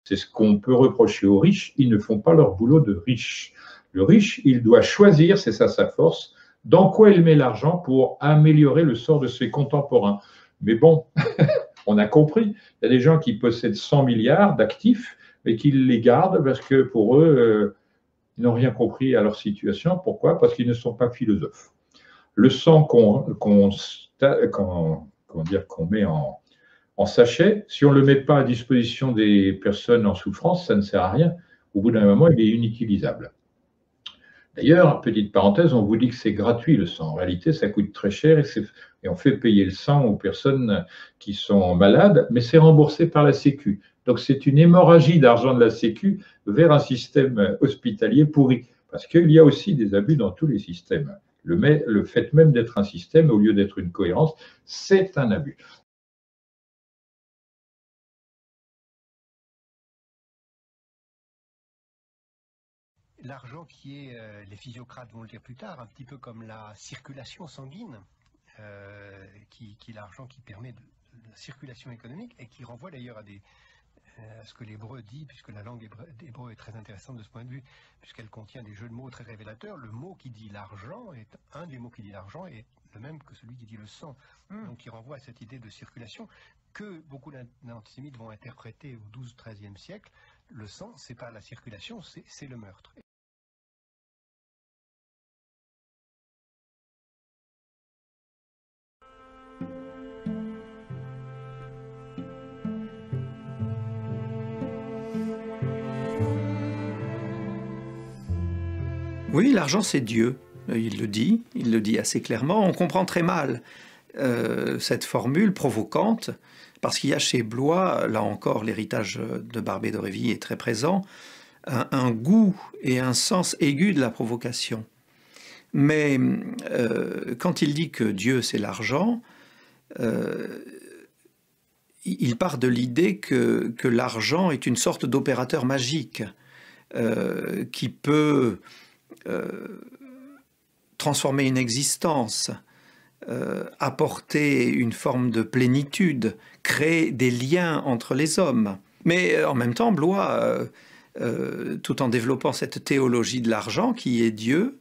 C'est ce qu'on peut reprocher aux riches, ils ne font pas leur boulot de riche. Le riche, il doit choisir, c'est ça sa force, dans quoi il met l'argent pour améliorer le sort de ses contemporains. Mais bon, on a compris, il y a des gens qui possèdent 100 milliards d'actifs, mais qui les gardent parce que pour eux, ils n'ont rien compris à leur situation. Pourquoi? Parce qu'ils ne sont pas philosophes. Le sang qu'on met en sachet, si on ne le met pas à disposition des personnes en souffrance, ça ne sert à rien. Au bout d'un moment, il est inutilisable. D'ailleurs, petite parenthèse, on vous dit que c'est gratuit le sang. En réalité, ça coûte très cher et on fait payer le sang aux personnes qui sont malades, mais c'est remboursé par la Sécu. Donc c'est une hémorragie d'argent de la Sécu vers un système hospitalier pourri. Parce qu'il y a aussi des abus dans tous les systèmes. Le fait même d'être un système, au lieu d'être une cohérence, c'est un abus. L'argent qui est, les physiocrates vont le dire plus tard, un petit peu comme la circulation sanguine, qui est l'argent qui permet de la circulation économique et qui renvoie d'ailleurs à ce que l'hébreu dit, puisque la langue hébreu est très intéressante de ce point de vue, puisqu'elle contient des jeux de mots très révélateurs. Le mot qui dit l'argent est un des mots qui dit l'argent est le même que celui qui dit le sang. Donc qui renvoie à cette idée de circulation que beaucoup d'antisémites vont interpréter au XIIe-XIIIe siècle. Le sang, c'est pas la circulation, c'est le meurtre. Oui, l'argent c'est Dieu, il le dit assez clairement. On comprend très mal cette formule provocante, parce qu'il y a chez Blois, là encore l'héritage de Barbé d'Aurevilly est très présent, un goût et un sens aigu de la provocation. Mais quand il dit que Dieu c'est l'argent, il part de l'idée que l'argent est une sorte d'opérateur magique qui peut transformer une existence, apporter une forme de plénitude, créer des liens entre les hommes. Mais en même temps, Blois, tout en développant cette théologie de l'argent qui est Dieu,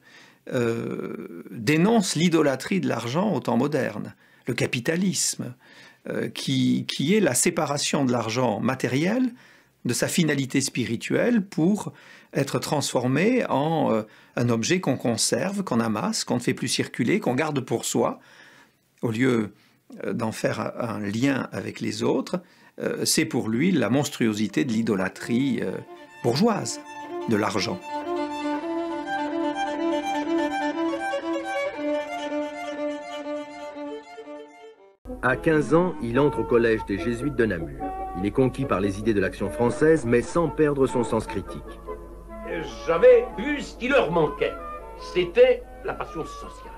dénonce l'idolâtrie de l'argent au temps moderne, le capitalisme, qui est la séparation de l'argent matériel de sa finalité spirituelle pour être transformé en un objet qu'on conserve, qu'on amasse, qu'on ne fait plus circuler, qu'on garde pour soi, au lieu d'en faire un lien avec les autres. C'est pour lui la monstruosité de l'idolâtrie bourgeoise de l'argent. À 15 ans, il entre au collège des Jésuites de Namur. Il est conquis par les idées de l'Action française, mais sans perdre son sens critique. J'avais vu ce qui leur manquait. C'était la passion sociale.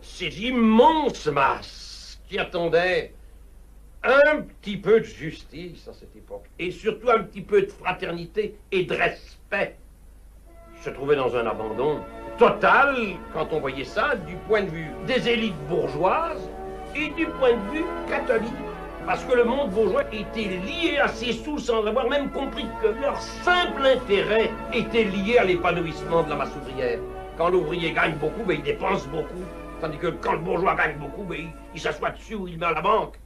Ces immenses masses qui attendaient un petit peu de justice à cette époque, et surtout un petit peu de fraternité et de respect, se trouvaient dans un abandon total quand on voyait ça du point de vue des élites bourgeoises et du point de vue catholique. Parce que le monde bourgeois était lié à ses sous sans avoir même compris que leur simple intérêt était lié à l'épanouissement de la masse ouvrière. Quand l'ouvrier gagne beaucoup, ben, il dépense beaucoup. Tandis que quand le bourgeois gagne beaucoup, ben, il s'assoit dessus ou il met à la banque.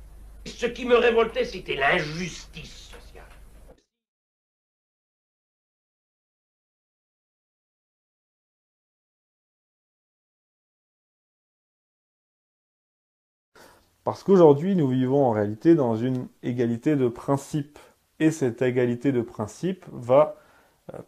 Ce qui me révoltait, c'était l'injustice sociale. Parce qu'aujourd'hui, nous vivons en réalité dans une égalité de principe. Et cette égalité de principe va,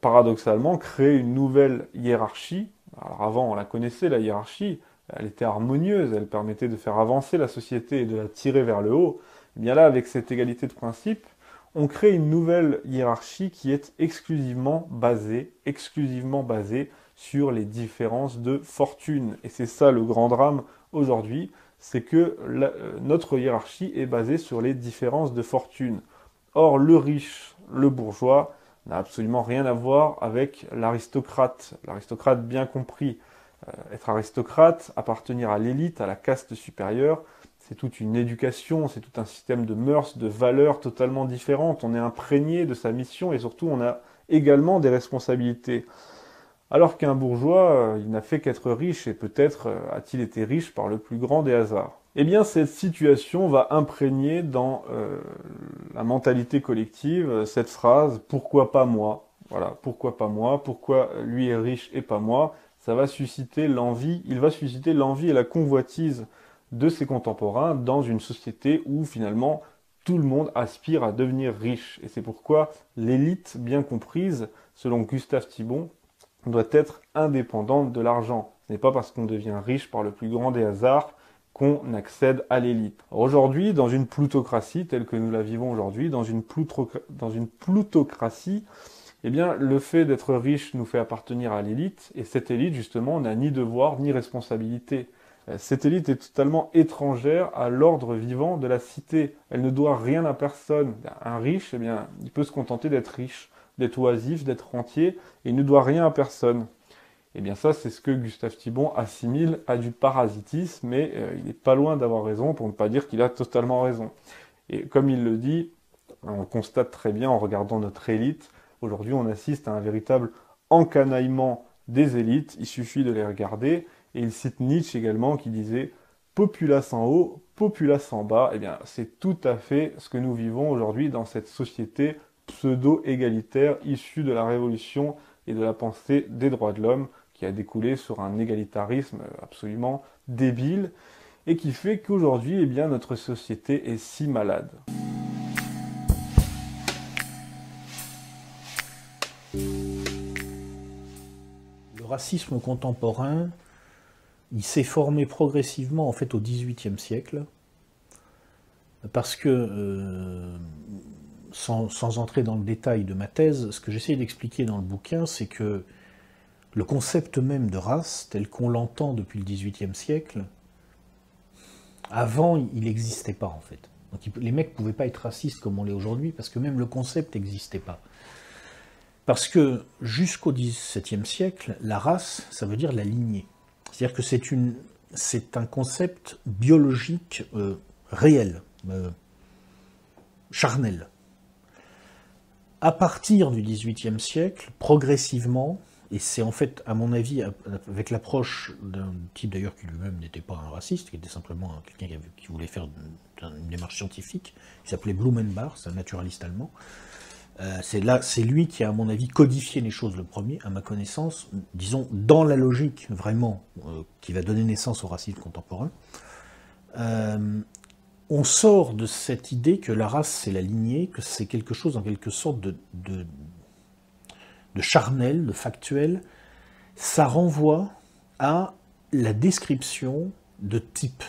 paradoxalement, créer une nouvelle hiérarchie. Alors avant, on la connaissait, la hiérarchie. Elle était harmonieuse, elle permettait de faire avancer la société et de la tirer vers le haut. Et bien là, avec cette égalité de principe, on crée une nouvelle hiérarchie qui est exclusivement basée sur les différences de fortune. Et c'est ça le grand drame aujourd'hui, c'est que notre hiérarchie est basée sur les différences de fortune. Or, le riche, le bourgeois, n'a absolument rien à voir avec l'aristocrate. L'aristocrate bien compris. Être aristocrate, appartenir à l'élite, à la caste supérieure, c'est toute une éducation, c'est tout un système de mœurs, de valeurs totalement différentes. On est imprégné de sa mission et surtout on a également des responsabilités. Alors qu'un bourgeois, il n'a fait qu'être riche et peut-être a-t-il été riche par le plus grand des hasards. Eh bien, cette situation va imprégner dans la mentalité collective cette phrase « pourquoi pas moi ?» Voilà, pourquoi pas moi? Pourquoi lui est riche et pas moi? Ça va susciter l'envie, il va susciter l'envie et la convoitise de ses contemporains dans une société où finalement tout le monde aspire à devenir riche. Et c'est pourquoi l'élite bien comprise, selon Gustave Thibon, doit être indépendante de l'argent. Ce n'est pas parce qu'on devient riche par le plus grand des hasards qu'on accède à l'élite. Aujourd'hui, dans une plutocratie telle que nous la vivons aujourd'hui, dans une plutocratie, eh bien, le fait d'être riche nous fait appartenir à l'élite, et cette élite, justement, n'a ni devoir ni responsabilité. Cette élite est totalement étrangère à l'ordre vivant de la cité. Elle ne doit rien à personne. Un riche, eh bien, il peut se contenter d'être riche, d'être oisif, d'être rentier, et il ne doit rien à personne. Eh bien ça, c'est ce que Gustave Thibon assimile à du parasitisme, mais il n'est pas loin d'avoir raison, pour ne pas dire qu'il a totalement raison. Et comme il le dit, on le constate très bien en regardant notre élite, aujourd'hui on assiste à un véritable encanaillement des élites, il suffit de les regarder, et il cite Nietzsche également qui disait « populace en haut, populace en bas », eh bien c'est tout à fait ce que nous vivons aujourd'hui dans cette société pseudo-égalitaire issue de la révolution et de la pensée des droits de l'homme qui a découlé sur un égalitarisme absolument débile et qui fait qu'aujourd'hui, eh bien, notre société est si malade. Le racisme contemporain, il s'est formé progressivement en fait au XVIIIe siècle parce que sans entrer dans le détail de ma thèse, ce que j'essaie d'expliquer dans le bouquin, c'est que le concept même de race, tel qu'on l'entend depuis le XVIIIe siècle, avant, il n'existait pas en fait. Donc, les mecs ne pouvaient pas être racistes comme on l'est aujourd'hui, parce que même le concept n'existait pas. Parce que jusqu'au XVIIe siècle, la race, ça veut dire la lignée. C'est-à-dire que c'est un concept biologique réel, charnel. À partir du XVIIIe siècle, progressivement, et c'est en fait, à mon avis, avec l'approche d'un type d'ailleurs qui lui-même n'était pas un raciste, qui était simplement quelqu'un qui voulait faire une démarche scientifique, qui s'appelait Blumenbach, c'est un naturaliste allemand. C'est lui qui a, à mon avis, codifié les choses le premier, à ma connaissance, disons, dans la logique vraiment qui va donner naissance au racisme contemporain. On sort de cette idée que la race, c'est la lignée, que c'est quelque chose en quelque sorte de charnel, de factuel. Ça renvoie à la description de type,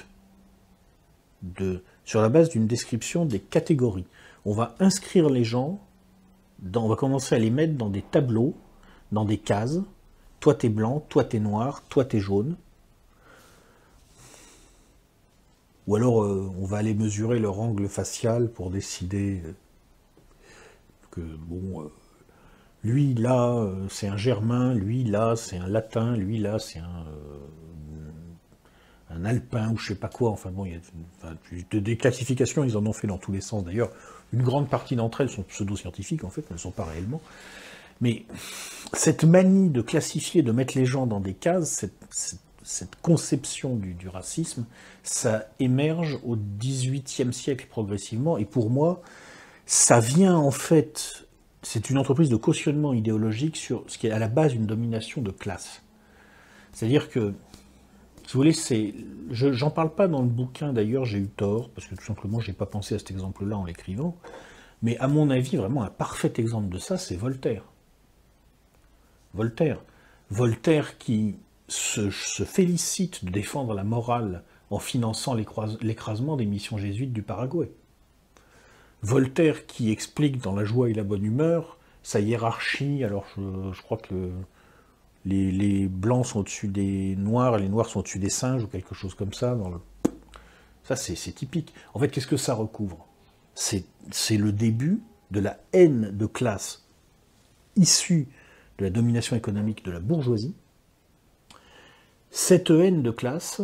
sur la base d'une description des catégories. On va inscrire les gens, on va commencer à les mettre dans des tableaux, dans des cases. Toi t'es blanc, toi t'es noir, toi t'es jaune. Ou alors on va aller mesurer leur angle facial pour décider que, bon, lui là c'est un germain, lui là c'est un latin, lui là c'est un alpin ou je sais pas quoi. Enfin bon, il y a des classifications, ils en ont fait dans tous les sens. D'ailleurs, une grande partie d'entre elles sont pseudo-scientifiques en fait, elles ne sont pas réellement. Mais cette manie de classifier, de mettre les gens dans des cases, cette conception du racisme, ça émerge au XVIIIe siècle progressivement, et pour moi, ça vient en fait, c'est une entreprise de cautionnement idéologique sur ce qui est à la base une domination de classe. C'est-à-dire que, si vous voulez, j'en parle pas dans le bouquin d'ailleurs, j'ai eu tort, parce que tout simplement, j'ai pas pensé à cet exemple-là en l'écrivant, mais à mon avis, vraiment un parfait exemple de ça, c'est Voltaire. Voltaire qui se félicite de défendre la morale en finançant l'écrasement des missions jésuites du Paraguay. Voltaire qui explique dans La joie et la bonne humeur sa hiérarchie, alors je crois que les blancs sont au-dessus des noirs et les noirs sont au-dessus des singes ou quelque chose comme ça. Ça c'est typique. En fait, qu'est-ce que ça recouvre? C'est le début de la haine de classe issue de la domination économique de la bourgeoisie. Cette haine de classe,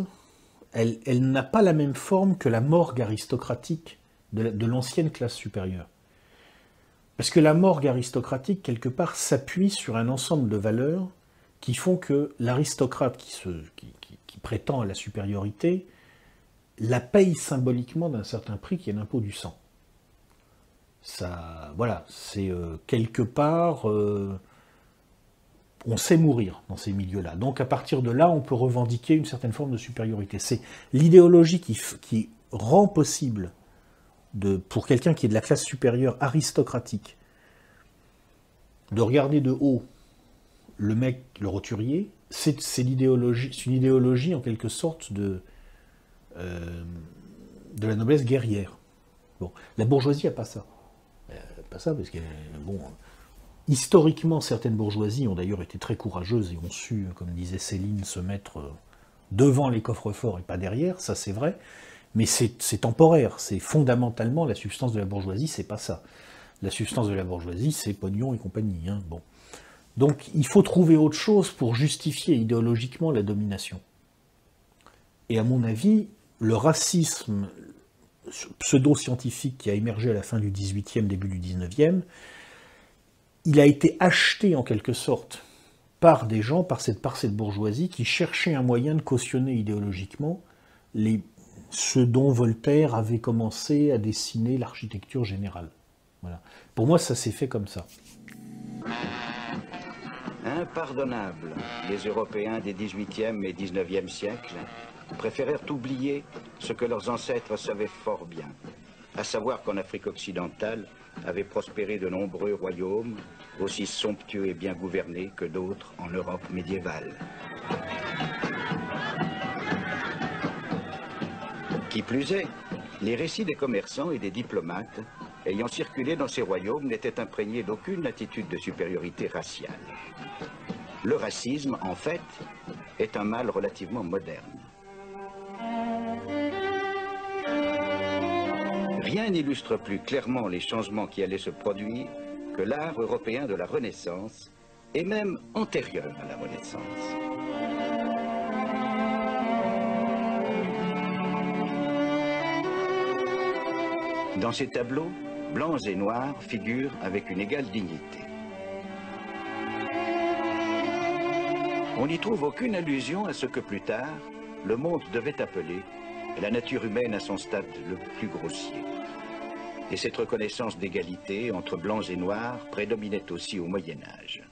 elle n'a pas la même forme que la morgue aristocratique de l'ancienne classe supérieure. Parce que la morgue aristocratique, quelque part, s'appuie sur un ensemble de valeurs qui font que l'aristocrate qui prétend à la supériorité la paye symboliquement d'un certain prix qui est l'impôt du sang. Ça, voilà, c'est quelque part, on sait mourir dans ces milieux-là. Donc à partir de là, on peut revendiquer une certaine forme de supériorité. C'est l'idéologie qui rend possible, pour quelqu'un qui est de la classe supérieure aristocratique, de regarder de haut le mec, le roturier, c'est une idéologie en quelque sorte de la noblesse guerrière. Bon, la bourgeoisie n'a pas ça. Pas ça, parce que, bon, historiquement, certaines bourgeoisies ont d'ailleurs été très courageuses et ont su, comme disait Céline, se mettre devant les coffres-forts et pas derrière, ça c'est vrai, mais c'est temporaire, c'est fondamentalement la substance de la bourgeoisie, c'est pas ça. La substance de la bourgeoisie, c'est pognon et compagnie. Hein, bon. Donc il faut trouver autre chose pour justifier idéologiquement la domination. Et à mon avis, le racisme pseudo-scientifique qui a émergé à la fin du XVIIIe, début du XIXe, il a été acheté en quelque sorte par des gens, par cette bourgeoisie qui cherchait un moyen de cautionner idéologiquement ce dont Voltaire avait commencé à dessiner l'architecture générale. Voilà. Pour moi, ça s'est fait comme ça. Impardonnable, les Européens des XVIIIe et XIXe siècles préférèrent oublier ce que leurs ancêtres savaient fort bien, à savoir qu'en Afrique occidentale avaient prospéré de nombreux royaumes, aussi somptueux et bien gouvernés que d'autres en Europe médiévale. Qui plus est, les récits des commerçants et des diplomates ayant circulé dans ces royaumes n'étaient imprégnés d'aucune attitude de supériorité raciale. Le racisme, en fait, est un mal relativement moderne. Rien n'illustre plus clairement les changements qui allaient se produire que l'art européen de la Renaissance, et même antérieur à la Renaissance. Dans ces tableaux, blancs et noirs figurent avec une égale dignité. On n'y trouve aucune allusion à ce que plus tard, le monde devait appeler la nature humaine à son stade le plus grossier. Et cette reconnaissance d'égalité entre blancs et noirs prédominait aussi au Moyen-Âge.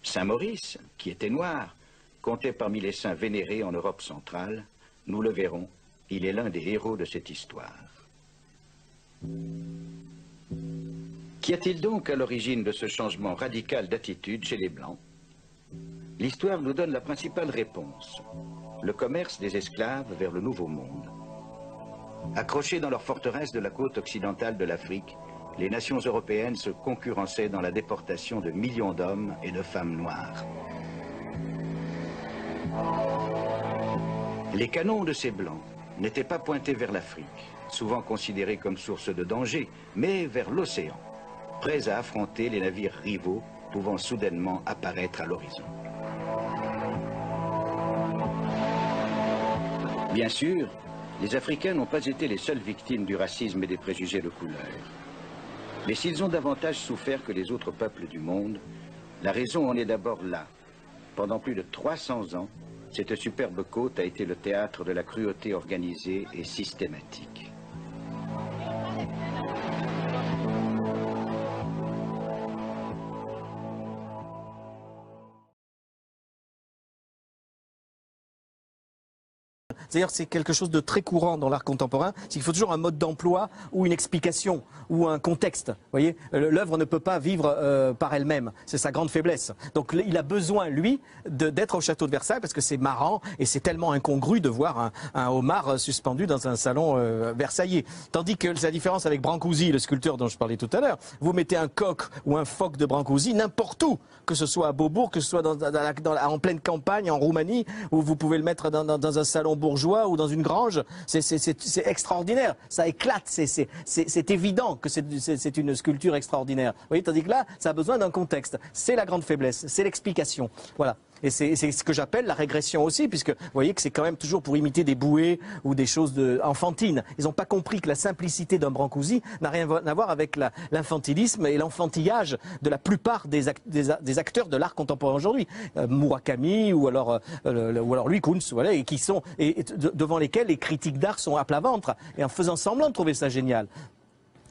Saint Maurice, qui était noir, comptait parmi les saints vénérés en Europe centrale. Nous le verrons, il est l'un des héros de cette histoire. Qu'y a-t-il donc à l'origine de ce changement radical d'attitude chez les Blancs? L'histoire nous donne la principale réponse: le commerce des esclaves vers le Nouveau Monde. Accrochés dans leurs forteresses de la côte occidentale de l'Afrique, les nations européennes se concurrençaient dans la déportation de millions d'hommes et de femmes noires. Les canons de ces Blancs n'étaient pas pointés vers l'Afrique, souvent considérée comme source de danger, mais vers l'océan, prêts à affronter les navires rivaux pouvant soudainement apparaître à l'horizon. Bien sûr, les Africains n'ont pas été les seules victimes du racisme et des préjugés de couleur. Mais s'ils ont davantage souffert que les autres peuples du monde, la raison en est d'abord là. Pendant plus de 300 ans, cette superbe côte a été le théâtre de la cruauté organisée et systématique. C'est-à-dire c'est quelque chose de très courant dans l'art contemporain, c'est qu'il faut toujours un mode d'emploi ou une explication ou un contexte. Vous voyez, l'œuvre ne peut pas vivre par elle-même, c'est sa grande faiblesse. Donc il a besoin, lui, d'être au château de Versailles parce que c'est marrant et c'est tellement incongru de voir un homard suspendu dans un salon versaillais. Tandis que la différence avec Brancusi, le sculpteur dont je parlais tout à l'heure, vous mettez un coq ou un phoque de Brancusi n'importe où, que ce soit à Beaubourg, que ce soit en pleine campagne, en Roumanie, où vous pouvez le mettre dans un salon bourgeois ou dans une grange, c'est extraordinaire, ça éclate, c'est évident que c'est une sculpture extraordinaire. Vous voyez, tandis que là, ça a besoin d'un contexte. C'est la grande faiblesse, c'est l'explication. Voilà. Et c'est ce que j'appelle la régression aussi, puisque vous voyez que c'est quand même toujours pour imiter des bouées ou des choses enfantines. Ils n'ont pas compris que la simplicité d'un Brancusi n'a rien à voir avec l'infantilisme et l'enfantillage de la plupart des acteurs de l'art contemporain aujourd'hui. Murakami ou alors Louis Kuntz, voilà, et devant lesquels les critiques d'art sont à plat ventre, et en faisant semblant de trouver ça génial.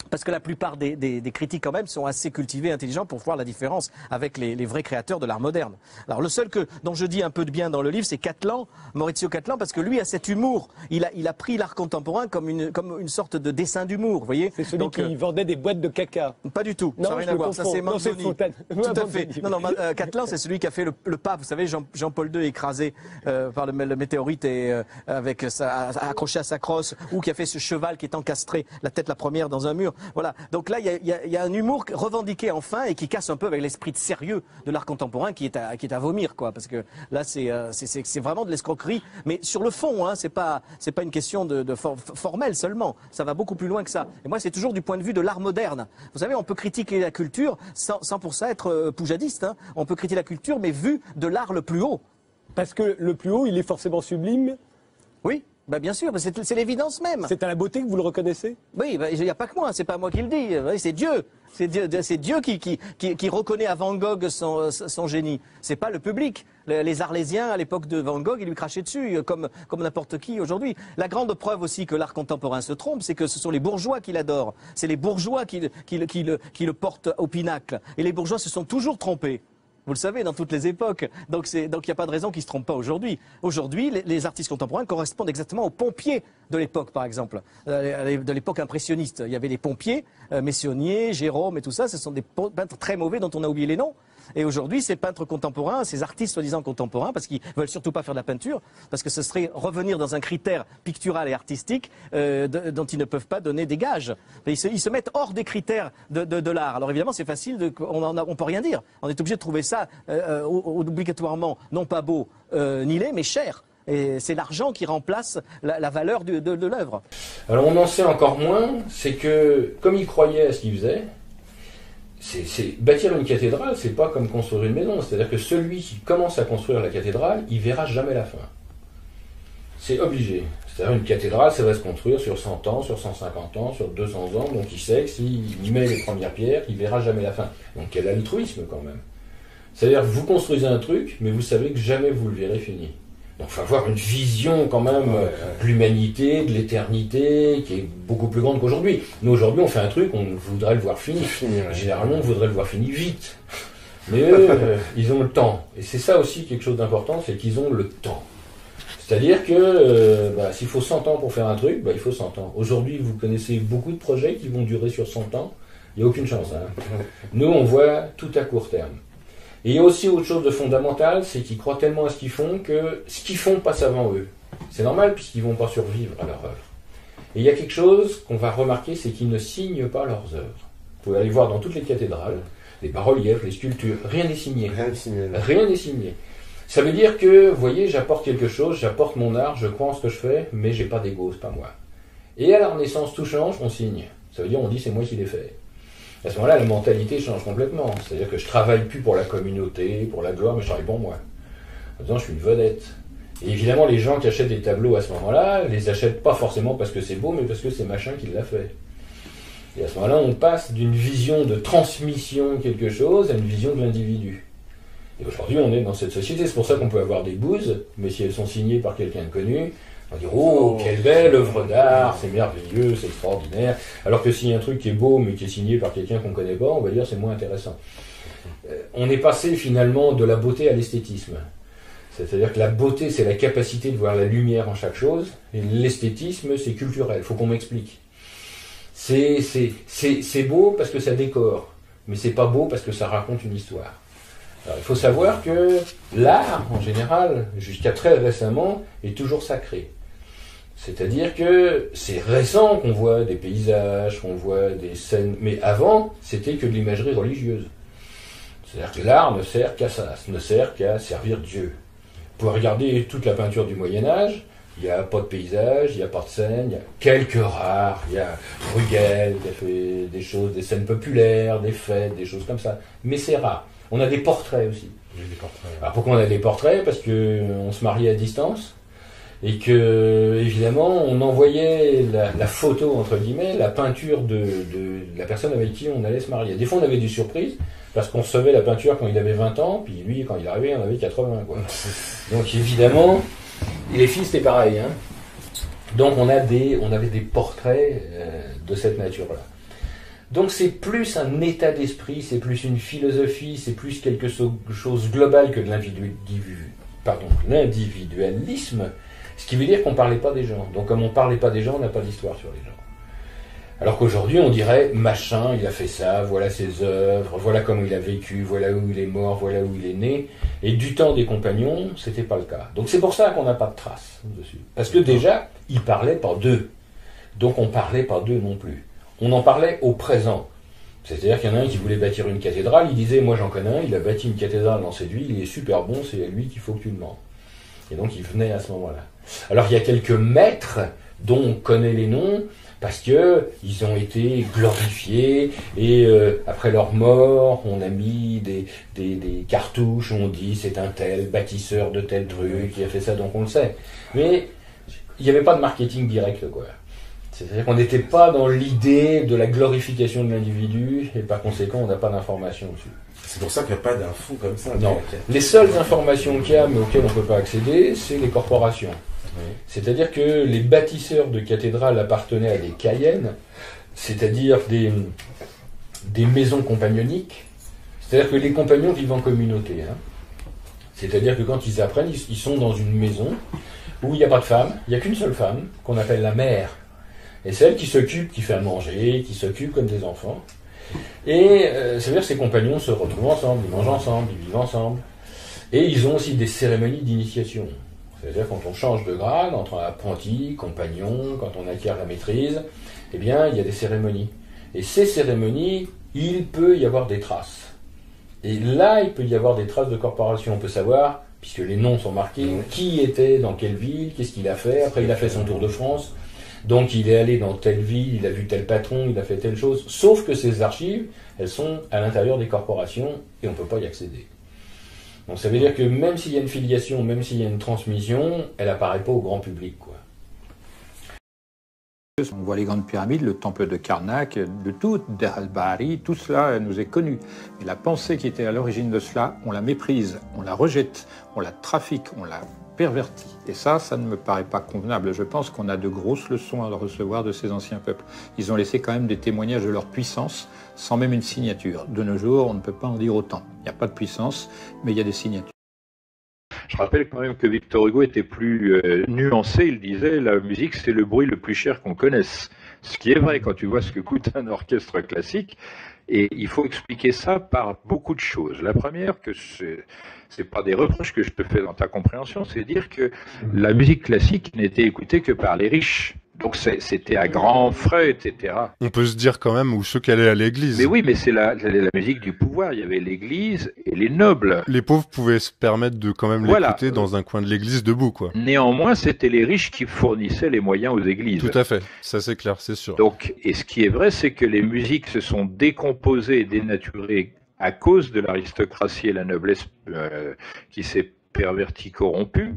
Parce que la plupart des critiques quand même sont assez cultivés, intelligents pour voir la différence avec les vrais créateurs de l'art moderne. Alors le seul dont je dis un peu de bien dans le livre, c'est Cattelan, Maurizio Cattelan, parce que lui a cet humour. Il a pris l'art contemporain comme une sorte de dessin d'humour, vous voyez. C'est celui qui vendait des boîtes de caca. Pas du tout, ça n'a rien à voir. Ça c'est Manzoni. Tout à fait. Non, Cattelan, c'est celui qui a fait le pape. Vous savez, Jean-Paul II écrasé par le météorite et accroché à sa crosse, ou qui a fait ce cheval qui est encastré, la tête la première dans un mur. Voilà. Donc là, il y a un humour revendiqué enfin et qui casse un peu avec l'esprit de sérieux de l'art contemporain qui est à vomir, quoi. Parce que là, c'est vraiment de l'escroquerie. Mais sur le fond, hein, c'est pas une question de formelle seulement. Ça va beaucoup plus loin que ça. Et moi, c'est toujours du point de vue de l'art moderne. Vous savez, on peut critiquer la culture sans pour ça être poujadiste. Hein. On peut critiquer la culture, mais vu de l'art le plus haut. Parce que le plus haut, il est forcément sublime. Oui. Bah bien sûr, c'est l'évidence même. C'est à la beauté que vous le reconnaissez? Oui, il n'y a pas que moi, c'est pas moi qui le dis, c'est Dieu. C'est Dieu qui reconnaît à Van Gogh son génie. C'est pas le public. Les Arlésiens, à l'époque de Van Gogh, ils lui crachaient dessus, comme n'importe qui aujourd'hui. La grande preuve aussi que l'art contemporain se trompe, c'est que ce sont les bourgeois qui l'adorent. C'est les bourgeois qui le portent au pinacle. Et les bourgeois se sont toujours trompés. Vous le savez, dans toutes les époques. Donc il n'y a pas de raison qu'ils ne se trompent pas aujourd'hui. Aujourd'hui, les artistes contemporains correspondent exactement aux pompiers de l'époque, par exemple. De l'époque impressionniste. Il y avait les pompiers, Messonnier, Gérôme et tout ça. Ce sont des peintres très mauvais dont on a oublié les noms. Et aujourd'hui, ces peintres contemporains, ces artistes soi-disant contemporains, parce qu'ils veulent surtout pas faire de la peinture, parce que ce serait revenir dans un critère pictural et artistique dont ils ne peuvent pas donner des gages. Ils se mettent hors des critères de l'art. Alors évidemment, c'est facile, on peut rien dire. On est obligé de trouver ça obligatoirement non pas beau ni laid, mais cher. Et c'est l'argent qui remplace la valeur de l'œuvre. Alors on en sait encore moins, c'est que comme ils croyaient à ce qu'ils faisaient, bâtir une cathédrale, c'est pas comme construire une maison. C'est-à-dire que celui qui commence à construire la cathédrale, il verra jamais la fin. C'est obligé. C'est-à-dire une cathédrale, ça va se construire sur 100 ans, sur 150 ans, sur 200 ans. Donc il sait que s'il met les premières pierres, il verra jamais la fin. Donc quel altruisme quand même. C'est-à-dire que vous construisez un truc, mais vous savez que jamais vous le verrez fini. Donc il faut avoir une vision quand même de l'humanité, de l'éternité, qui est beaucoup plus grande qu'aujourd'hui. Nous aujourd'hui on fait un truc, on voudrait le voir fini. Généralement on voudrait le voir fini vite. Mais eux, ils ont le temps. Et c'est ça aussi quelque chose d'important, c'est qu'ils ont le temps. C'est-à-dire que s'il faut 100 ans pour faire un truc, il faut 100 ans. Aujourd'hui vous connaissez beaucoup de projets qui vont durer sur 100 ans, il n'y a aucune chance. Hein. Nous on voit tout à court terme. Et il y a aussi autre chose de fondamental, c'est qu'ils croient tellement à ce qu'ils font que ce qu'ils font passe avant eux. C'est normal puisqu'ils ne vont pas survivre à leur œuvre. Et il y a quelque chose qu'on va remarquer, c'est qu'ils ne signent pas leurs œuvres. Vous pouvez aller voir dans toutes les cathédrales, les bas-reliefs, les sculptures, rien n'est signé. Rien n'est signé. Ça veut dire que, vous voyez, j'apporte quelque chose, j'apporte mon art, je crois en ce que je fais, mais j'ai pas d'ego, c'est pas moi. Et à la Renaissance, tout change, on signe. Ça veut dire on dit c'est moi qui l'ai fait. À ce moment-là, la mentalité change complètement. C'est-à-dire que je travaille plus pour la communauté, pour la gloire, mais je travaille pour moi. En disant, je suis une vedette. Et évidemment, les gens qui achètent des tableaux à ce moment-là, les achètent pas forcément parce que c'est beau, mais parce que c'est machin qui l'a fait. Et à ce moment-là, on passe d'une vision de transmission de quelque chose à une vision de l'individu. Et aujourd'hui, on est dans cette société. C'est pour ça qu'on peut avoir des bouses, mais si elles sont signées par quelqu'un de connu, on va dire, oh, quelle belle œuvre d'art, c'est merveilleux, c'est extraordinaire. Alors que s'il y a un truc qui est beau, mais qui est signé par quelqu'un qu'on ne connaît pas, on va dire c'est moins intéressant. On est passé finalement de la beauté à l'esthétisme. C'est-à-dire que la beauté, c'est la capacité de voir la lumière en chaque chose, et l'esthétisme, c'est culturel. Il faut qu'on m'explique. C'est beau parce que ça décore, mais c'est pas beau parce que ça raconte une histoire. Alors, il faut savoir que l'art, en général, jusqu'à très récemment, est toujours sacré. C'est-à-dire que c'est récent qu'on voit des paysages, qu'on voit des scènes, mais avant, c'était que de l'imagerie religieuse. C'est-à-dire que l'art ne sert qu'à ça, ne sert qu'à servir Dieu. Vous pouvez regarder toute la peinture du Moyen-Âge, Il n'y a pas de paysage, il n'y a pas de scène, il y a quelques rares. Il y a Bruegel qui a fait des choses, des scènes populaires, des fêtes, des choses comme ça. Mais c'est rare. On a des portraits aussi. Alors pourquoi on a des portraits? Parce qu'on se mariait à distance et que, évidemment, on envoyait la photo, entre guillemets, la peinture de la personne avec qui on allait se marier. Des fois, on avait des surprises parce qu'on recevait la peinture quand il avait 20 ans, puis lui, quand il arrivait, on avait 80, quoi. Donc, évidemment, et les filles, c'était pareil, hein. Donc, on avait des portraits de cette nature-là. Donc c'est plus un état d'esprit, c'est plus une philosophie, c'est plus quelque chose global que de l'individualisme, ce qui veut dire qu'on ne parlait pas des gens. Donc comme on ne parlait pas des gens, on n'a pas d'histoire sur les gens. Alors qu'aujourd'hui on dirait, machin, il a fait ça, voilà ses œuvres, voilà comment il a vécu, voilà où il est mort, voilà où il est né. Et du temps des compagnons, c'était pas le cas. Donc c'est pour ça qu'on n'a pas de traces dessus. Parce que déjà, ils parlaient pas d'eux. Donc on parlait pas d'eux non plus. On en parlait au présent. C'est-à-dire qu'il y en a un qui voulait bâtir une cathédrale, il disait, moi j'en connais un, il a bâti une cathédrale dans cette ville, il est super bon, c'est à lui qu'il faut que tu demandes. Et donc il venait à ce moment-là. Alors il y a quelques maîtres dont on connaît les noms, parce que ils ont été glorifiés, et après leur mort, on a mis des cartouches, on dit c'est un tel bâtisseur de tel truc qui a fait ça, donc on le sait. Mais il n'y avait pas de marketing direct, quoi. C'est-à-dire qu'on n'était pas dans l'idée de la glorification de l'individu, et par conséquent, on n'a pas d'informations dessus. C'est pour ça qu'il n'y a pas d'infos comme ça. Non. Les seules informations qu'il y a, mais auxquelles on ne peut pas accéder, c'est les corporations. Oui. C'est-à-dire que les bâtisseurs de cathédrales appartenaient à des cayennes, c'est-à-dire des maisons compagnoniques. C'est-à-dire que les compagnons vivent en communauté. Hein. C'est-à-dire que quand ils apprennent, ils sont dans une maison où il n'y a pas de femme, il n'y a qu'une seule femme, qu'on appelle la mère. Et c'est elle qui s'occupe, qui fait à manger, qui s'occupe comme des enfants. Et ça veut dire que ces compagnons se retrouvent ensemble, ils mangent ensemble, ils vivent ensemble. Et ils ont aussi des cérémonies d'initiation. C'est-à-dire quand on change de grade, entre apprenti, compagnon, quand on acquiert la maîtrise, eh bien, il y a des cérémonies. Et ces cérémonies, il peut y avoir des traces. Et là, il peut y avoir des traces de corporation. On peut savoir, puisque les noms sont marqués, qui était dans quelle ville, qu'est-ce qu'il a fait. Après, il a fait son tour de France. Donc il est allé dans telle ville, il a vu tel patron, il a fait telle chose. Sauf que ces archives, elles sont à l'intérieur des corporations et on ne peut pas y accéder. Donc ça veut dire que même s'il y a une filiation, même s'il y a une transmission, elle n'apparaît pas au grand public, quoi. On voit les grandes pyramides, le temple de Karnak, de tout, Deir el-Bahari, tout cela nous est connu. Et la pensée qui était à l'origine de cela, on la méprise, on la rejette, on la trafique, on la perverti. Et ça ne me paraît pas convenable. Je pense qu'on a de grosses leçons à recevoir de ces anciens peuples. Ils ont laissé quand même des témoignages de leur puissance, sans même une signature. De nos jours, on ne peut pas en dire autant. Il n'y a pas de puissance, mais il y a des signatures. Je rappelle quand même que Victor Hugo était plus nuancé. Il disait, la musique, c'est le bruit le plus cher qu'on connaisse. Ce qui est vrai quand tu vois ce que coûte un orchestre classique. Et il faut expliquer ça par beaucoup de choses. La première, que c'est pas des reproches que je te fais dans ta compréhension, c'est dire que la musique classique n'était écoutée que par les riches. Donc c'était à grands frais, etc. On peut se dire quand même, ou ceux qui allaient à l'église. Mais oui, mais c'est la musique du pouvoir. Il y avait l'église et les nobles. Les pauvres pouvaient se permettre de quand même l'écouter dans un coin de l'église debout, quoi. Néanmoins, c'était les riches qui fournissaient les moyens aux églises. Tout à fait, ça c'est clair, c'est sûr. Donc, et ce qui est vrai, c'est que les musiques se sont décomposées et dénaturées à cause de l'aristocratie et la noblesse qui s'est pervertie, corrompue.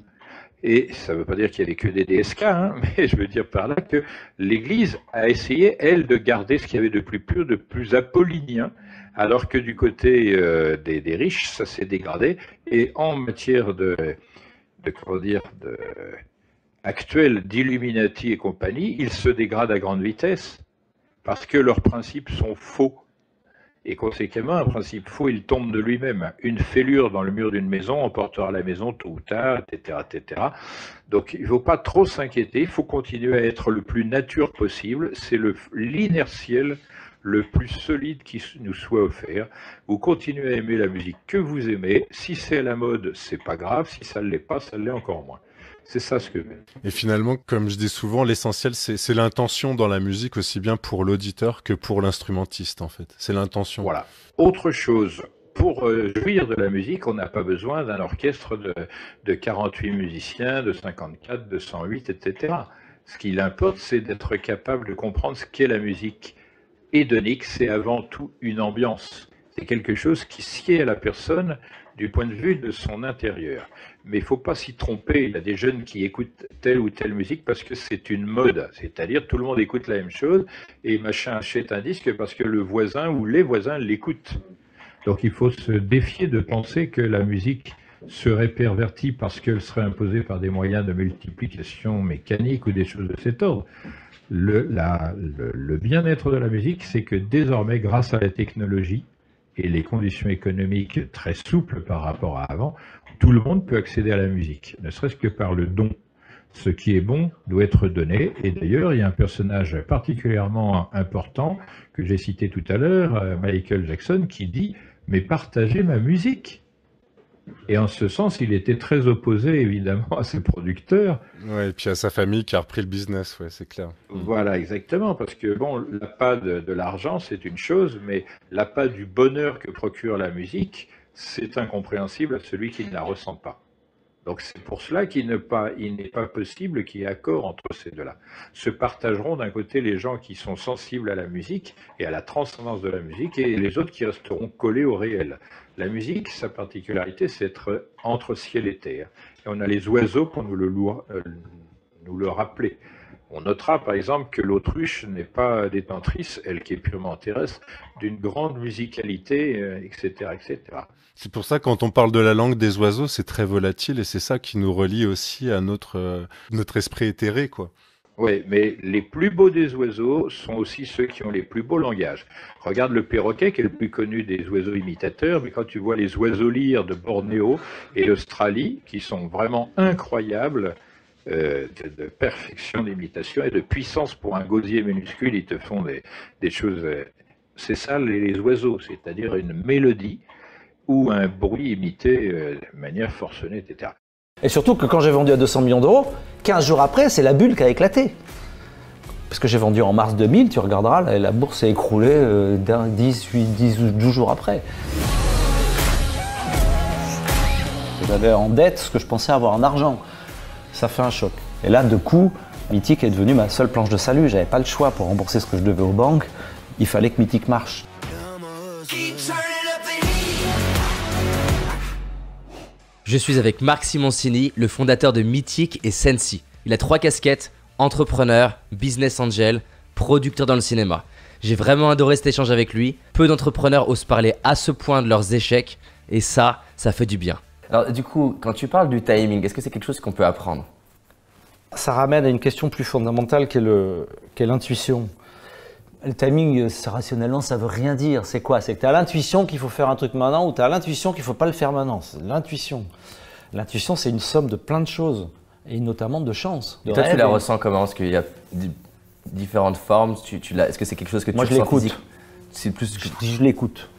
Et ça ne veut pas dire qu'il n'y avait que des DSK, hein, mais je veux dire par là que l'Église a essayé, elle, de garder ce qu'il y avait de plus pur, de plus apollinien, alors que du côté des riches, ça s'est dégradé. Et en matière actuelle d'Illuminati et compagnie, ils se dégradent à grande vitesse, parce que leurs principes sont faux. Et conséquemment, un principe faux, il tombe de lui-même. Une fêlure dans le mur d'une maison emportera la maison tôt ou tard, etc., etc. Donc, il ne faut pas trop s'inquiéter. Il faut continuer à être le plus nature possible. C'est l'inertiel le plus solide qui nous soit offert. Vous continuez à aimer la musique que vous aimez. Si c'est à la mode, c'est pas grave. Si ça ne l'est pas, ça l'est encore moins. C'est ça ce que... Et finalement, comme je dis souvent, l'essentiel, c'est l'intention dans la musique, aussi bien pour l'auditeur que pour l'instrumentiste, en fait. C'est l'intention. Voilà. Autre chose, pour jouir de la musique, on n'a pas besoin d'un orchestre de 48 musiciens, de 54, de 108, etc. Ce qu'il importe, c'est d'être capable de comprendre ce qu'est la musique hédonique. C'est avant tout une ambiance. C'est quelque chose qui sied à la personne du point de vue de son intérieur. Mais il ne faut pas s'y tromper. Il y a des jeunes qui écoutent telle ou telle musique parce que c'est une mode. C'est-à-dire tout le monde écoute la même chose et machin achète un disque parce que le voisin ou les voisins l'écoutent. Donc il faut se défier de penser que la musique serait pervertie parce qu'elle serait imposée par des moyens de multiplication mécanique ou des choses de cet ordre. Le bien-être de la musique, c'est que désormais, grâce à la technologie et les conditions économiques très souples par rapport à avant, tout le monde peut accéder à la musique, ne serait-ce que par le don. Ce qui est bon doit être donné. Et d'ailleurs, il y a un personnage particulièrement important que j'ai cité tout à l'heure, Michael Jackson, qui dit « mais partagez ma musique ». Et en ce sens, il était très opposé, évidemment, à ses producteurs. Ouais, et puis à sa famille qui a repris le business, ouais, c'est clair. Voilà, exactement, parce que bon, l'appât de l'argent, c'est une chose, mais l'appât du bonheur que procure la musique, c'est incompréhensible à celui qui ne la ressent pas. Donc c'est pour cela qu'il n'est pas possible qu'il y ait accord entre ces deux-là. Se partageront d'un côté les gens qui sont sensibles à la musique et à la transcendance de la musique, et les autres qui resteront collés au réel. La musique, sa particularité, c'est être entre ciel et terre. Et on a les oiseaux pour nous le rappeler. On notera par exemple que l'autruche n'est pas détentrice, elle qui est purement terrestre, d'une grande musicalité, etc., etc. C'est pour ça, quand on parle de la langue des oiseaux, c'est très volatile et c'est ça qui nous relie aussi à notre esprit éthéré, quoi. Oui, mais les plus beaux des oiseaux sont aussi ceux qui ont les plus beaux langages. Regarde le perroquet, qui est le plus connu des oiseaux imitateurs, mais quand tu vois les oiseaux lyres de Bornéo et d'Australie, qui sont vraiment incroyables, de perfection d'imitation et de puissance pour un gosier minuscule, ils te font des choses... c'est ça les oiseaux, c'est-à-dire une mélodie ou un bruit imité de manière forcenée, etc. Et surtout que quand j'ai vendu à 200 millions d'euros, 15 jours après, c'est la bulle qui a éclaté. Parce que j'ai vendu en mars 2000, tu regarderas, la bourse s'est écroulée 10 ou 12 jours après. J'avais en dette ce que je pensais avoir en argent. Ça fait un choc. Et là, de coup, Mythique est devenu ma seule planche de salut. J'avais pas le choix pour rembourser ce que je devais aux banques. Il fallait que Mythique marche. Je suis avec Marc Simoncini, le fondateur de Mythique et Sensi. Il a 3 casquettes, entrepreneur, business angel, producteur dans le cinéma. J'ai vraiment adoré cet échange avec lui. Peu d'entrepreneurs osent parler à ce point de leurs échecs et ça fait du bien. Alors du coup, quand tu parles du timing, est-ce que c'est quelque chose qu'on peut apprendre? Ça ramène à une question plus fondamentale qui est l'intuition. Le timing, rationnellement, ça veut rien dire. C'est quoi? C'est que tu as l'intuition qu'il faut faire un truc maintenant ou tu as l'intuition qu'il ne faut pas le faire maintenant. C'est l'intuition. L'intuition, c'est une somme de plein de choses, et notamment de chance. Et toi, tu la ressens comment? Parce qu'il y a différentes formes. Est-ce que c'est quelque chose que tu ressens? Moi, je l'écoute. C'est plus... Je l'écoute.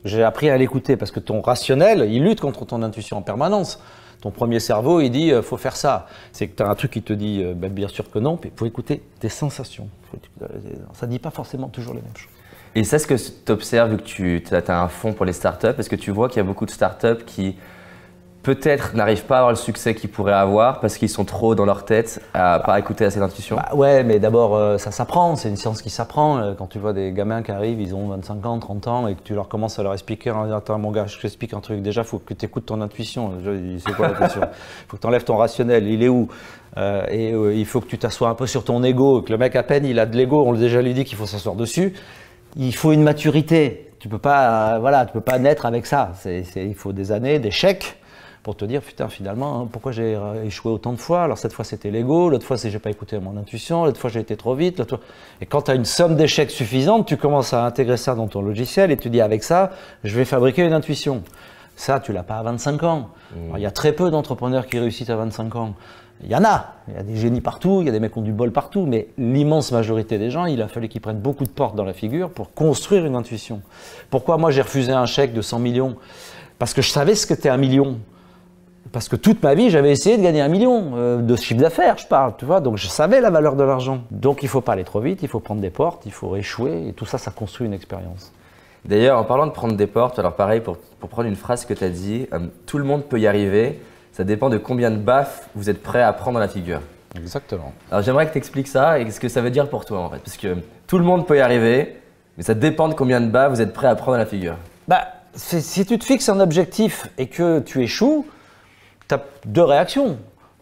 J'ai appris à l'écouter parce que ton rationnel, il lutte contre ton intuition en permanence. Ton premier cerveau, il dit faut faire ça. C'est que tu as un truc qui te dit bien sûr que non, mais il faut écouter tes sensations. Ça ne dit pas forcément toujours les mêmes choses. Et c'est ce que tu observes vu que tu as un fonds pour les startups. Est-ce que tu vois qu'il y a beaucoup de startups qui peut-être n'arrivent pas à avoir le succès qu'ils pourraient avoir parce qu'ils sont trop dans leur tête à pas écouter assez d'intuition? Ouais, mais d'abord ça s'apprend, c'est une science qui s'apprend. Quand tu vois des gamins qui arrivent, ils ont 25 ans, 30 ans et que tu leur commences à leur expliquer, attends mon gars, je t'explique un truc, déjà il faut que tu écoutes ton intuition. C'est quoi l'intuition? Il faut que tu enlèves ton rationnel, il est où? Il faut que tu t'assoies un peu sur ton ego, que le mec à peine il a de l'ego, on l'a déjà lui dit qu'il faut s'asseoir dessus. Il faut une maturité, tu peux pas, tu peux pas naître avec ça, il faut des années, des chèques pour te dire, putain, finalement, pourquoi j'ai échoué autant de fois? Alors cette fois c'était l'ego, l'autre fois c'est j'ai pas écouté mon intuition, l'autre fois j'ai été trop vite. Et quand tu as une somme d'échecs suffisante, tu commences à intégrer ça dans ton logiciel et tu dis, avec ça, je vais fabriquer une intuition. Ça, tu l'as pas à 25 ans. Il y a très peu d'entrepreneurs qui réussissent à 25 ans. Il y en a, il y a des génies partout, il y a des mecs qui ont du bol partout, mais l'immense majorité des gens, il a fallu qu'ils prennent beaucoup de portes dans la figure pour construire une intuition. Pourquoi moi j'ai refusé un chèque de 100 millions? Parce que je savais ce qu'était 1 million. Parce que toute ma vie, j'avais essayé de gagner 1 million de chiffre d'affaires, je parle, tu vois, donc je savais la valeur de l'argent. Donc il ne faut pas aller trop vite, il faut prendre des portes, il faut échouer, et tout ça, ça construit une expérience. D'ailleurs, en parlant de prendre des portes, alors pareil, pour prendre une phrase que tu as dit, tout le monde peut y arriver, ça dépend de combien de baffes vous êtes prêt à prendre dans la figure. Exactement. Alors j'aimerais que tu expliques ça et ce que ça veut dire pour toi en fait. Parce que tout le monde peut y arriver, mais ça dépend de combien de baffes vous êtes prêt à prendre dans la figure. Bah, si tu te fixes un objectif et que tu échoues, tu as deux réactions.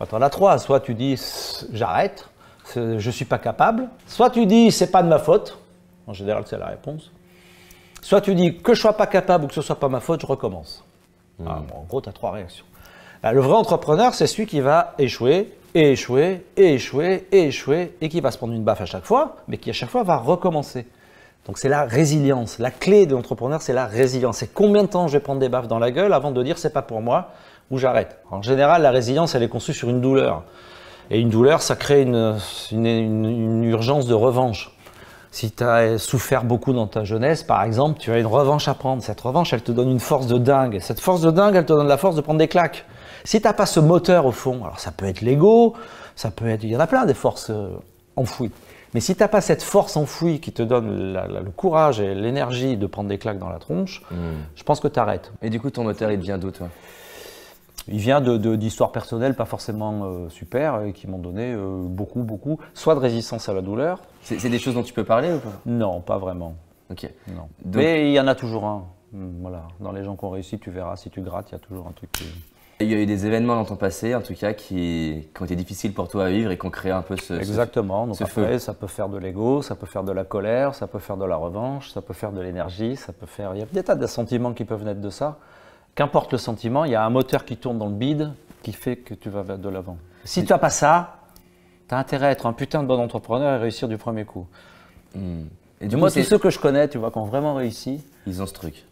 Tu en as trois. Soit tu dis j'arrête, je ne suis pas capable. Soit tu dis c'est pas de ma faute. En général, c'est la réponse. Soit tu dis que je ne sois pas capable ou que ce ne soit pas ma faute, je recommence. Ah, bon, en gros, tu as trois réactions. Là, le vrai entrepreneur, c'est celui qui va échouer, et échouer, et échouer, et échouer, et qui va se prendre une baffe à chaque fois, mais qui à chaque fois va recommencer. Donc c'est la résilience. La clé de l'entrepreneur, c'est la résilience. C'est combien de temps je vais prendre des baffes dans la gueule avant de dire c'est pas pour moi ou j'arrête. En général, la résilience, elle est construite sur une douleur. Et une douleur, ça crée une urgence de revanche. Si tu as souffert beaucoup dans ta jeunesse, par exemple, tu as une revanche à prendre. Cette revanche, elle te donne une force de dingue. Et cette force de dingue, elle te donne la force de prendre des claques. Si tu n'as pas ce moteur au fond, alors ça peut être l'ego, ça peut être, il y en a plein des forces enfouies. Mais si tu n'as pas cette force enfouie qui te donne le courage et l'énergie de prendre des claques dans la tronche, je pense que tu arrêtes. Et du coup, ton moteur, il vient d'où, toi? Il vient d'histoires personnelles pas forcément super et qui m'ont donné beaucoup, soit de résistance à la douleur. C'est des choses dont tu peux parler ou pas? Non, pas vraiment. Ok. Non. Donc... Mais il y en a toujours un. Voilà. Dans les gens qui ont réussi, tu verras, si tu grattes, il y a toujours un truc qui... Il y a eu des événements dans ton passé, en tout cas, qui ont été difficiles pour toi à vivre et qui ont créé un peu ce Exactement. Donc ce après, feu. Ça peut faire de l'ego, ça peut faire de la colère, ça peut faire de la revanche, ça peut faire de l'énergie, ça peut faire... Il y a des tas de sentiments qui peuvent naître de ça. Qu'importe le sentiment, il y a un moteur qui tourne dans le bide qui fait que tu vas de l'avant. Si tu n'as pas ça, tu as intérêt à être un putain de bon entrepreneur et réussir du premier coup. Et du Moi, coup, tous ceux que je connais, tu vois, qui ont vraiment réussi, ils ont ce truc.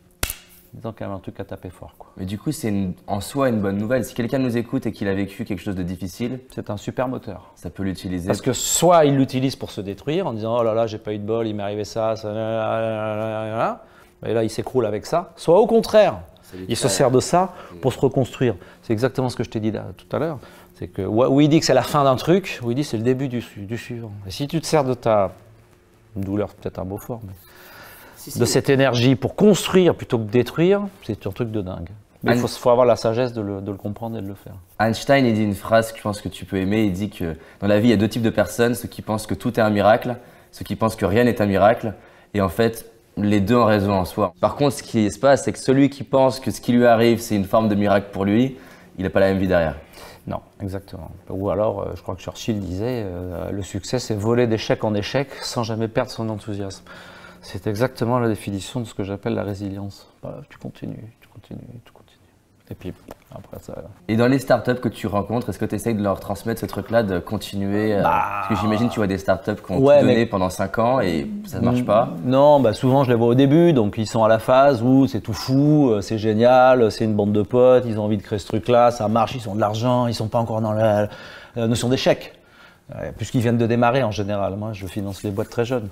Ils ont quand même un truc à taper fort, quoi. Mais du coup, c'est en soi une bonne nouvelle. Si quelqu'un nous écoute et qu'il a vécu quelque chose de difficile, c'est un super moteur. Ça peut l'utiliser. Parce que soit il l'utilise pour se détruire en disant « Oh là là, j'ai pas eu de bol, il m'est arrivé ça, ça... » Et là, il s'écroule avec ça. Soit au contraire, il se sert de ça pour se reconstruire. C'est exactement ce que je t'ai dit tout à l'heure. C'est que où il dit que c'est la fin d'un truc, où il dit que c'est le début du suivant. Et si tu te sers de ta douleur, c'est peut-être un mot fort, mais de cette énergie pour construire plutôt que détruire, c'est un truc de dingue. Mais il faut avoir la sagesse de le comprendre et de le faire. Einstein, il dit une phrase que je pense que tu peux aimer. Il dit que dans la vie, il y a deux types de personnes, ceux qui pensent que tout est un miracle, ceux qui pensent que rien n'est un miracle. Et en fait, les deux ont raison en soi. Par contre, ce qui se passe, c'est que celui qui pense que ce qui lui arrive, c'est une forme de miracle pour lui, il n'a pas la même vie derrière. Non, exactement. Ou alors, je crois que Churchill disait, le succès, c'est voler d'échec en échec sans jamais perdre son enthousiasme. C'est exactement la définition de ce que j'appelle la résilience. Voilà, tu continues. Et puis, après ça... Et dans les startups que tu rencontres, est-ce que tu essayes de leur transmettre ce truc-là, de continuer Parce que j'imagine que tu vois des startups qui ont tout donné pendant 5 ans et ça ne marche pas. Non, souvent je les vois au début, donc ils sont à la phase où c'est tout fou, c'est génial, c'est une bande de potes, ils ont envie de créer ce truc-là, ça marche, ils ont de l'argent, ils ne sont pas encore dans la notion d'échec. Puisqu'ils viennent de démarrer en général. Moi, je finance les boîtes très jeunes.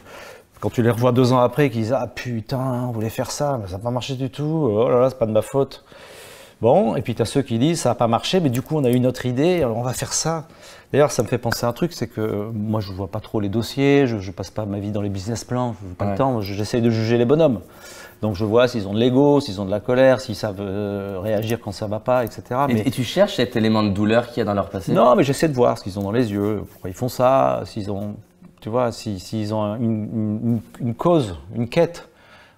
Quand tu les revois 2 ans après, qu'ils disent « Ah putain, on voulait faire ça, mais ça n'a pas marché du tout, oh là là, c'est pas de ma faute ». Bon, et puis tu as ceux qui disent « Ça n'a pas marché, mais du coup, on a eu une autre idée, alors on va faire ça ». D'ailleurs, ça me fait penser à un truc, c'est que moi, je ne vois pas trop les dossiers, je ne passe pas ma vie dans les business plans, je n'ai pas le temps, j'essaye de juger les bonhommes. Donc je vois s'ils ont de l'ego, s'ils ont de la colère, s'ils savent réagir quand ça ne va pas, etc. Et tu cherches cet élément de douleur qu'il y a dans leur passé? Non, mais j'essaie de voir ce qu'ils ont dans les yeux, pourquoi ils font ça, s'ils ont... Tu vois, s'ils ont une cause, une quête.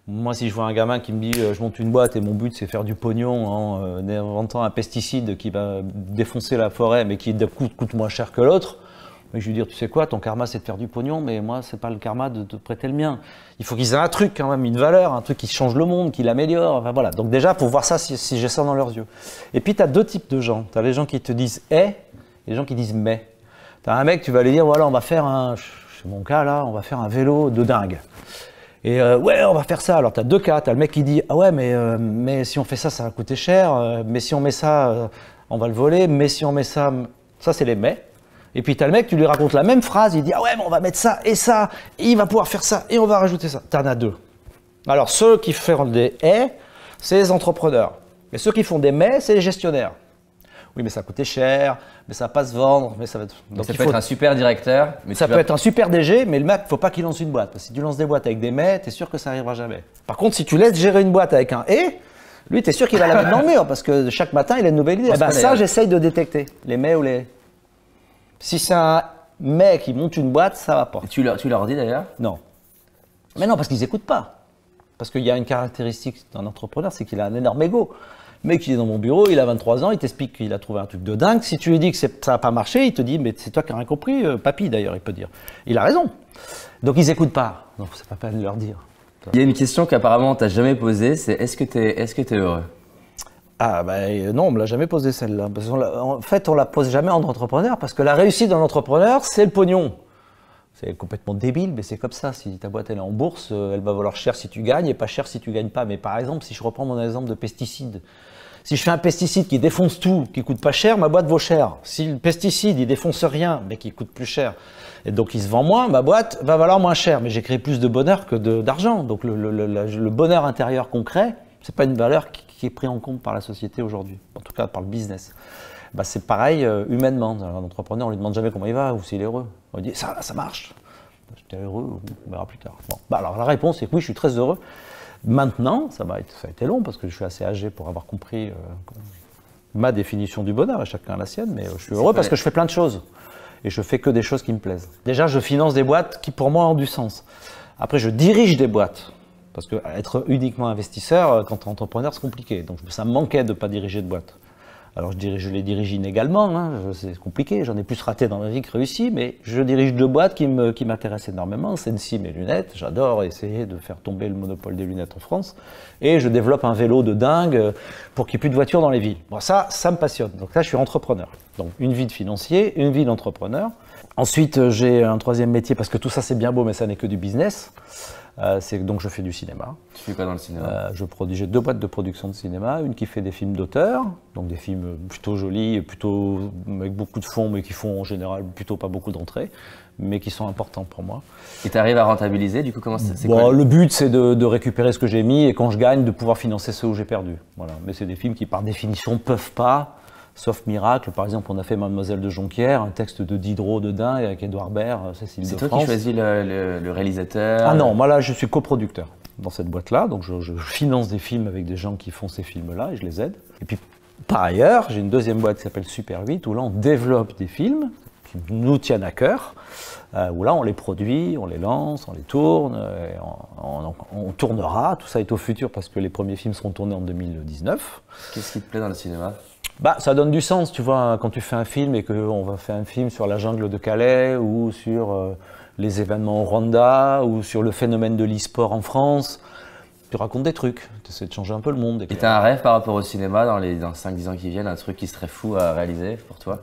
Moi, si je vois un gamin qui me dit je monte une boîte et mon but c'est faire du pognon en inventant un pesticide qui va défoncer la forêt mais qui coûte moins cher que l'autre, je vais lui dire tu sais quoi, ton karma c'est de faire du pognon, mais moi c'est pas le karma de te prêter le mien. Il faut qu'ils aient un truc quand même, une valeur, un truc qui change le monde, qui l'améliore. Enfin, voilà. Donc déjà, pour voir ça, si j'ai ça dans leurs yeux. Et puis tu as 2 types de gens. Tu as les gens qui te disent et les gens qui disent mais. Tu as un mec, tu vas lui dire voilà, on va faire c'est mon cas là, on va faire un vélo de dingue. Et ouais, on va faire ça. Alors tu as 2 cas. Tu as le mec qui dit ah ouais, mais si on fait ça, ça va coûter cher. Mais si on met ça, on va le voler. Mais si on met ça, ça c'est les mais. Et puis tu as le mec, tu lui racontes la même phrase. Il dit ah ouais, mais on va mettre ça, et il va pouvoir faire ça, et on va rajouter ça. Tu en as 2. Alors ceux qui font des et, c'est les entrepreneurs. Et ceux qui font des mais, c'est les gestionnaires. Oui, mais ça a coûté cher, mais ça va pas se vendre, mais ça va. Donc ça peut être un super directeur, mais ça peut être un super DG, mais le mec, faut pas qu'il lance une boîte. Parce que si tu lances des boîtes avec des mais, t'es sûr que ça arrivera jamais. Par contre, si tu laisses gérer une boîte avec un et, lui, t'es sûr qu'il va la mettre dans le mur parce que chaque matin, il a une nouvelle idée. Ça, j'essaye de détecter les mais ou les. Si c'est un mais qui monte une boîte, ça va pas. Tu leur dis d'ailleurs? Non. Mais non, parce qu'ils n'écoutent pas. Parce qu'il y a une caractéristique d'un entrepreneur, c'est qu'il a un énorme ego. Le mec, il est dans mon bureau, il a 23 ans, il t'explique qu'il a trouvé un truc de dingue. Si tu lui dis que ça n'a pas marché, il te dit, mais c'est toi qui n'as rien compris, papy d'ailleurs, il peut dire. Il a raison. Donc ils n'écoutent pas. Donc c'est pas peine de leur dire. Il y a une question qu'apparemment tu n'as jamais posée, c'est est-ce que tu es heureux? Ah non, on me l'a jamais posé celle-là. En fait, on la pose jamais en entrepreneur parce que la réussite d'un entrepreneur, c'est le pognon. C'est complètement débile, mais c'est comme ça. Si ta boîte elle est en bourse, elle va valoir cher si tu gagnes et pas cher si tu gagnes pas. Mais par exemple, si je reprends mon exemple de pesticide, si je fais un pesticide qui défonce tout, qui coûte pas cher, ma boîte vaut cher. Si le pesticide il défonce rien, mais qui coûte plus cher, et donc il se vend moins, ma boîte va valoir moins cher. Mais j'ai créé plus de bonheur que d'argent. Donc le bonheur intérieur qu'on crée, c'est pas une valeur qui est prise en compte par la société aujourd'hui, en tout cas par le business. Bah, c'est pareil humainement. Un entrepreneur, on lui demande jamais comment il va ou s'il est heureux. On lui dit ça marche. J'étais heureux, on verra plus tard. Bon. Bah, alors la réponse est que oui, je suis très heureux. Maintenant, ça a été long parce que je suis assez âgé pour avoir compris ma définition du bonheur, et chacun a la sienne, mais je suis heureux parce que je fais plein de choses. Et je fais que des choses qui me plaisent. Déjà, je finance des boîtes qui pour moi ont du sens. Après, je dirige des boîtes. Parce que être uniquement investisseur, quand tu es entrepreneur, c'est compliqué. Donc ça me manquait de ne pas diriger de boîte. Alors je les dirige inégalement, hein, c'est compliqué, j'en ai plus raté dans ma vie que réussi, mais je dirige deux boîtes qui m'intéressent énormément, Sensi, mes lunettes, j'adore essayer de faire tomber le monopole des lunettes en France, et je développe un vélo de dingue pour qu'il n'y ait plus de voitures dans les villes. Bon, ça me passionne, donc là je suis entrepreneur. Donc une vie de financier, une vie d'entrepreneur. Ensuite j'ai un troisième métier, parce que tout ça c'est bien beau, mais ça n'est que du business. Donc je fais du cinéma. Tu fais quoi dans le cinéma? J'ai deux boîtes de production de cinéma, une qui fait des films d'auteur, donc des films plutôt jolis, plutôt avec beaucoup de fonds, mais qui font en général plutôt pas beaucoup d'entrées, mais qui sont importants pour moi. Et tu arrives à rentabiliser, du coup comment c'est quoi? Le but c'est de récupérer ce que j'ai mis et quand je gagne de pouvoir financer ceux où j'ai perdu. Voilà. Mais c'est des films qui par définition ne peuvent pas, sauf miracle. Par exemple, on a fait Mademoiselle de Jonquière, un texte de Diderot de dingue avec Édouard Baird, Cécile de France. C'est toi qui choisis le réalisateur? Ah non, moi là je suis coproducteur dans cette boîte-là, donc je finance des films avec des gens qui font ces films-là et je les aide. Et puis par ailleurs, j'ai une deuxième boîte qui s'appelle Super 8 où là on développe des films qui nous tiennent à cœur, où là on les produit, on les lance, on les tourne, on tournera, tout ça est au futur parce que les premiers films seront tournés en 2019. Qu'est-ce qui te plaît dans le cinéma? Bah, ça donne du sens, tu vois, quand tu fais un film et qu'on va faire un film sur la jungle de Calais ou sur les événements au Rwanda ou sur le phénomène de l'e-sport en France, tu racontes des trucs, tu essaies de changer un peu le monde. Et tu as un rêve par rapport au cinéma dans 5-10 ans qui viennent, un truc qui serait fou à réaliser pour toi?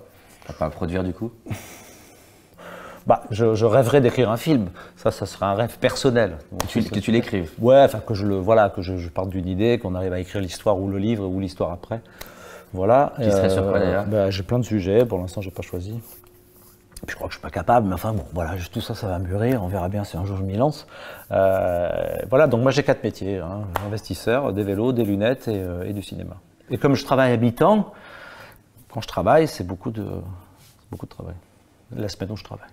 À pas à produire du coup? Bah, je rêverais d'écrire un film, ça serait un rêve personnel. Donc, que tu l'écrives? Ouais, enfin que je parte d'une idée, qu'on arrive à écrire l'histoire ou le livre ou l'histoire après. Voilà. Qui serait sur quoi d'ailleurs? Bah, j'ai plein de sujets, pour l'instant j'ai pas choisi. Puis je crois que je suis pas capable, mais enfin bon, voilà, tout ça, ça va mûrir, on verra bien si un jour je m'y lance. Voilà, donc moi j'ai 4 métiers, hein, investisseur, des vélos, des lunettes et du cinéma. Et comme je travaille à mi-temps, quand je travaille, c'est beaucoup de travail. La semaine où je travaille.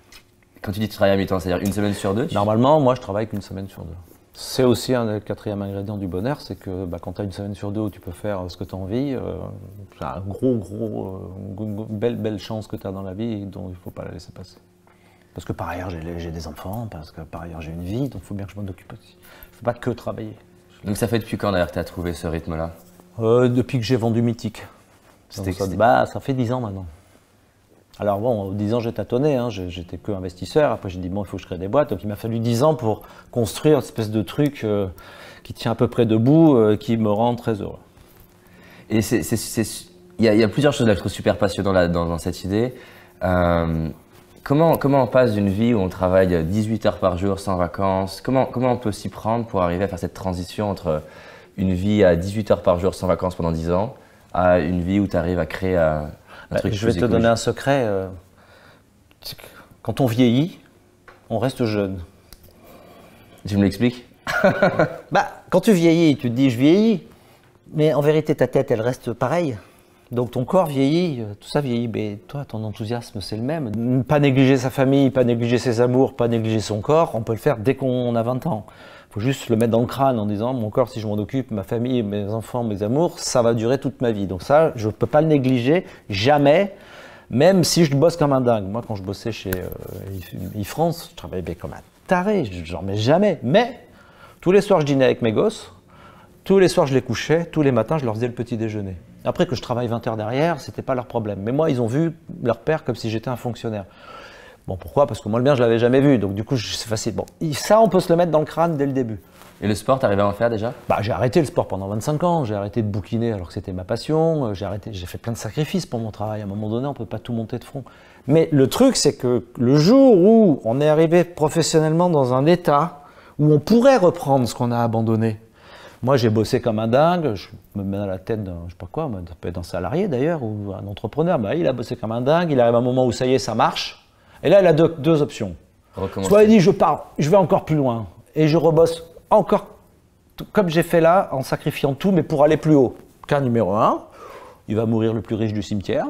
Quand tu dis que tu travailles à mi-temps, c'est-à-dire une semaine sur deux? Normalement, moi je travaille qu'une semaine sur deux. C'est aussi un quatrième ingrédient du bonheur, c'est que quand tu as une semaine sur deux où tu peux faire ce que tu as envie, c'est un belle chance que tu as dans la vie dont il ne faut pas la laisser passer. Parce que par ailleurs j'ai des enfants, parce que par ailleurs j'ai une vie, donc il faut bien que je m'en occupe aussi. Il ne faut pas que travailler. Donc ça fait depuis quand d'ailleurs que tu as trouvé ce rythme-là? Depuis que j'ai vendu Mythique. Ça fait 10 ans maintenant. Alors bon, 10 ans j'ai tâtonné, hein, j'étais que investisseur, après j'ai dit bon il faut que je crée des boîtes, donc il m'a fallu 10 ans pour construire une espèce de truc qui tient à peu près debout, qui me rend très heureux. Et il y a plusieurs choses là que je trouve super passionnantes dans cette idée. Comment on passe d'une vie où on travaille 18 heures par jour sans vacances, comment on peut s'y prendre pour arriver à faire cette transition entre une vie à 18 heures par jour sans vacances pendant 10 ans à une vie où tu arrives à créer je vais te donner un secret. Quand on vieillit, on reste jeune. Tu me l'expliques? Quand tu vieillis, tu te dis je vieillis, mais en vérité ta tête elle reste pareille. Donc ton corps vieillit, tout ça vieillit, mais toi, ton enthousiasme, c'est le même. Ne pas négliger sa famille, pas négliger ses amours, pas négliger son corps, on peut le faire dès qu'on a 20 ans. Il faut juste le mettre dans le crâne en disant, mon corps, si je m'en occupe, ma famille, mes enfants, mes amours, ça va durer toute ma vie. Donc ça, je ne peux pas le négliger, jamais, même si je bosse comme un dingue. Moi, quand je bossais chez iFrance, je travaillais comme un taré, je n'en mets jamais. Mais tous les soirs, je dînais avec mes gosses, tous les soirs, je les couchais, tous les matins, je leur faisais le petit déjeuner. Après que je travaille 20 heures derrière, c'était pas leur problème. Mais moi, ils ont vu leur père comme si j'étais un fonctionnaire. Bon, pourquoi? Parce que moi, le mien, je l'avais jamais vu. Donc, du coup, c'est facile. Bon, ça, on peut se le mettre dans le crâne dès le début. Et le sport, t'arrivais à en faire déjà? Bah, j'ai arrêté le sport pendant 25 ans. J'ai arrêté de bouquiner alors que c'était ma passion. J'ai fait plein de sacrifices pour mon travail. À un moment donné, on peut pas tout monter de front. Mais le truc, c'est que le jour où on est arrivé professionnellement dans un état où on pourrait reprendre ce qu'on a abandonné. Moi, j'ai bossé comme un dingue, je me mets dans la tête d'un, je sais pas quoi, ça peut être un salarié d'ailleurs, ou un entrepreneur, bah, il a bossé comme un dingue, il arrive à un moment où ça y est, ça marche, et là, il a deux options. Soit il dit, je pars, je vais encore plus loin, et je rebosse encore, comme j'ai fait là, en sacrifiant tout, mais pour aller plus haut. Cas numéro 1, il va mourir le plus riche du cimetière.